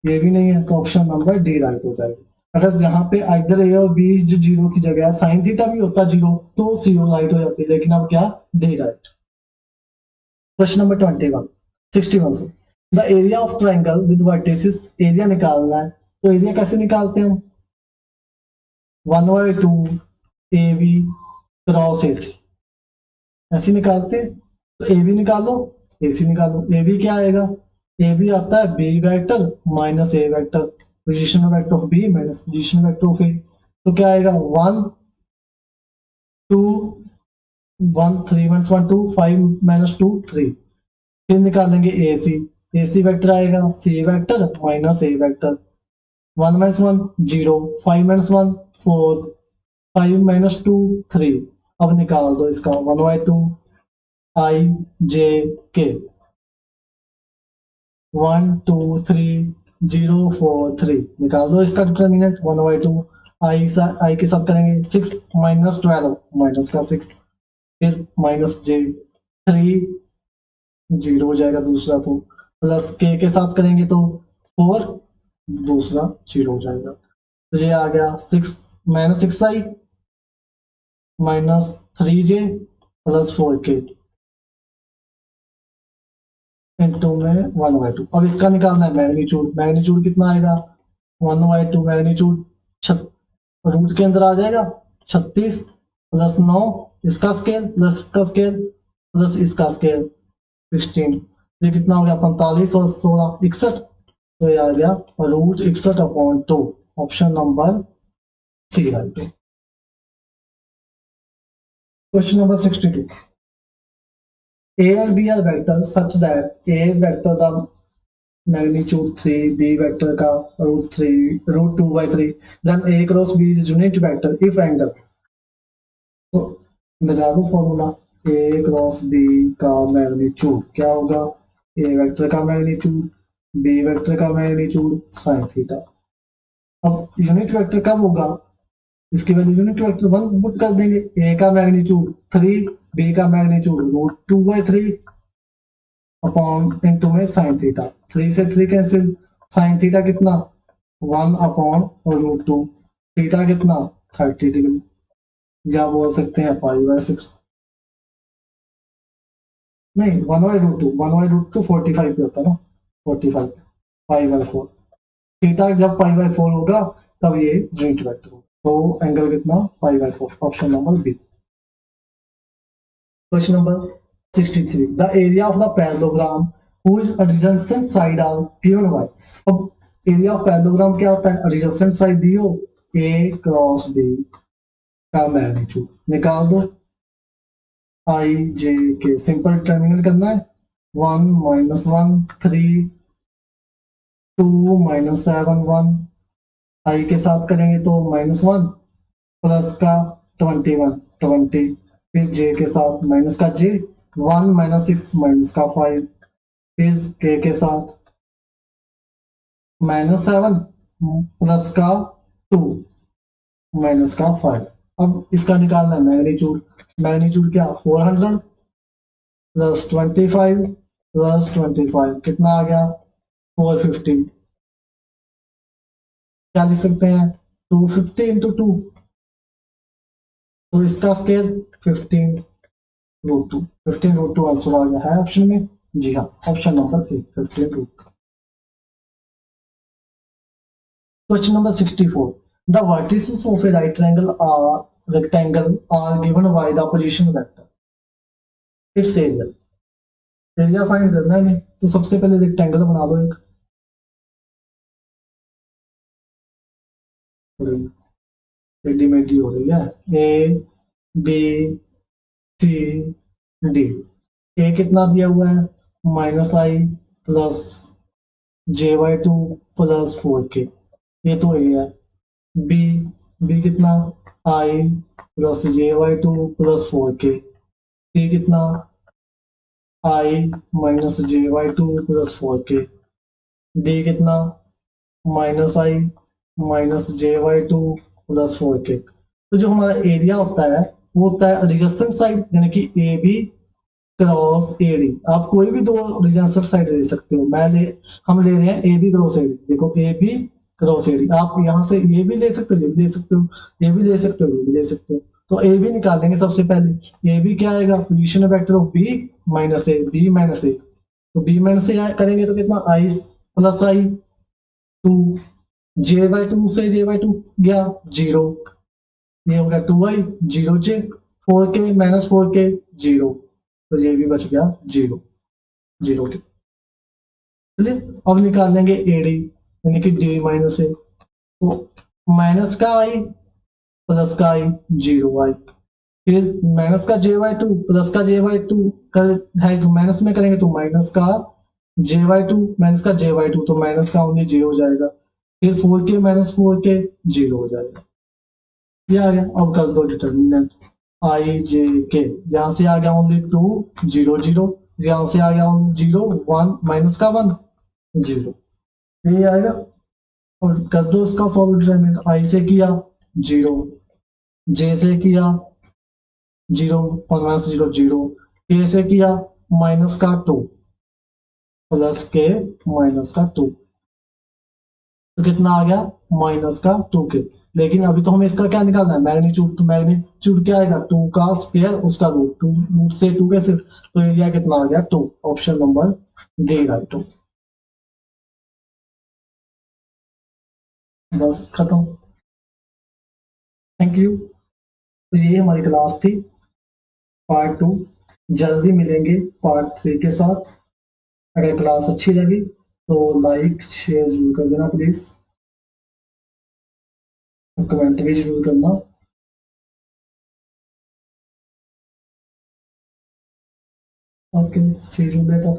ये भी नहीं है, तो ऑप्शन नंबर डी राइट हो जाएगा। अगर जहां पे इधर ए और बी जो 0 की जगह साइन थीटा भी होता 0 तो सी राइट हो जाती है, लेकिन अब क्या, डी राइट। क्वेश्चन नंबर 61 से, the area of triangle with vertices, area निकालना है, तो एरिया कैसे निकालते हैं हम, 1/2 ए बी क्रॉस ए सी, ऐसे निकालते हैं। तो ए बी निकालो, ए सी निकालो, ए बी क्या आएगा, ए बी आता है B vector minus A vector, position vector of B minus position vector of A, तो क्या आएगा 1 2 1 3 माइनस 1 2 5 माइनस 2 3, फिर निकालेंगे ए सी वेक्टर आएगा C vector minus A vector, 1 minus 1 0, 5 minus 1 4, 5 minus 2 3, अब निकाल दो इसका 1/2 आई जे के 1 2 3 0 4 3, निकाल दो इसका डिटर्मिनेंट 1/2 आई के साथ करेंगे 6 माइनस 12 माइनस का 6, फिर माइनस जे 3 0 हो जाएगा दूसरा, तो प्लस के साथ करेंगे तो 4 दूसरा 0 हो जाएगा, तो ये आ गया 6 माइनस 6 आई माइनस 3 जे प्लस 4 के इनटू में 1/2। अब इसका निकालना है मैग्नीट्यूड, मैग्नीट्यूड कितना आएगा 1/2 मैग्नीट्यूड रूट के अंदर आ जाएगा 36 प्लस 9 इसका स्केल प्लस इसका स्केल प्लस इसका स्केल 16, ये कितना हो गया 45 और 16 61, तो ये आ गया root 61/2, option number C right. Question number 62, A and B are vectors such that A vector the magnitude 3, B vector का root 2/3, then A cross B is unit vector if angle, तो लगा दो फॉर्मूला, A cross B का magnitude क्या होगा, A vector का magnitude B vector का magnitude sine theta. अब यूनिट वेक्टर कब होगा, इसकी वैल्यू यूनिट वेक्टर 1 पुट कर देंगे, ए का मैग्नीट्यूड 3, बी का मैग्नीट्यूड √2/3 अपॉन इनटू में साइन थीटा, 3 से 3 कैंसिल, साइन थीटा कितना 1 अपॉन √2, थीटा कितना 30 डिग्री, या बोल सकते हैं π/6, नहीं 1/√2, 1/√2 45 पे होता है ना, 45 π/4, थीटा जब π/4 होगा तब ये यूनिट वेक्टर होगा, तो एंगल कितना π/4, option number B. Question number 63, the area of the parallelogram whose adjacent side are given by, अब एरिया ऑफ पैरेललोग्राम क्या होता है, एडजेसेंट साइड दी हो a क्रॉस b का मैग्नीट्यूड निकाल दो, i j के सिंपल टर्मिनल करना है, 1 -1 3 2 -7 1, i के साथ करेंगे तो -1 प्लस का 21 20, फिर j के साथ माइनस का j 1 -6 माइनस का 5, फिर k के साथ -7 प्लस का 2 माइनस का 5। अब इसका निकालना है मैग्नीट्यूड, मैग्नीट्यूड क्या 400 प्लस 25 प्लस 25 कितना आ गया 450, क्या लिख सकते हैं 250 इंटू 2, तो इसका स्केल 15√2, 15√2 आंसर आ गया है ऑप्शन में, जी हाँ option number A 15√2। Question number 64, the vertices of A right rectangle are given by the position vector, its area, area find करना है, तो सबसे पहले रेक्टेंगल बना लो एक, रेडीमेड हो रही है, ए बी सी डी, ए कितना दिया हुआ है -i plus j/2 plus 4k, ये तो ए है, बी बी कितना i plus j/2 plus 4k, सी कितना i minus j/2 plus 4k, D कितना -i minus j/2 plus 4k। तो जो हमारा एरिया होता है वो होता है एडजेसेंट साइड, यानी कि A B cross A D, आप कोई भी दो एडजेसेंट साइड ले सकते हो, हम ले रहे हैं A B cross A D, देखो A B cross A D, आप यहाँ से ये भी ले सकते हो, ये भी ले सकते हो, ये भी ले सकते हो, ये भी ले सकते हो, तो ए बी निकालेंगे सबसे पहले, ए बी क्या आएगा position vector of B minus A, B minus A, तो बी माइनस ए करेंगे तो कितना आई प्लस आई 2, j/2 से j/2 गया 0, ये हो गया 2i 0j, 4k minus 4k 0, तो ये भी बच गया 0 0 के। चलिए अब निकाल लेंगे एडी, यानी कि डी माइनस ए, तो माइनस का आई प्लस का आई 0i, फिर माइनस का j/2 प्लस का j/2 है, तो माइनस में करेंगे तो माइनस का j/2 माइनस का j/2, तो माइनस का ओनली j हो जाएगा, फिर 4k माइनस 4k 0 हो जाएगा, ये आ गया। अब कर दो डिटर्मिनेंट i j k, यहाँ से आ गया ओनली 2 0 0, यहाँ से आ गया 0 1 माइनस का 1 0, ये आएगा। और कर दो इसका सॉल्व डिटर्मिनेंट, i से किया 0, j से किया 0 और माइनस 0 0, k से किया माइनस का 2 प्लस k माइनस का 2, तो कितना आ गया माइनस का 2k, लेकिन अभी तो हमें इसका क्या निकालना है मैग्नीट्यूड, तो मैग्नीट्यूड क्या आएगा 2 का स्क्वायर उसका रूट, 2 रूट से 2 कैसे, तो एरिया कितना आ गया 2, ऑप्शन नंबर डी राइट हो। बस खत्म, थैंक यू। तो ये हमारी क्लास थी पार्ट 2, जल्दी मिलेंगे पार्ट 3 के साथ। अगर क्लास अच्छी लगी तो लाइक शेयर जरूर कर देना प्लीज, और कमेंट भी जरूर करना। Okay see you letter.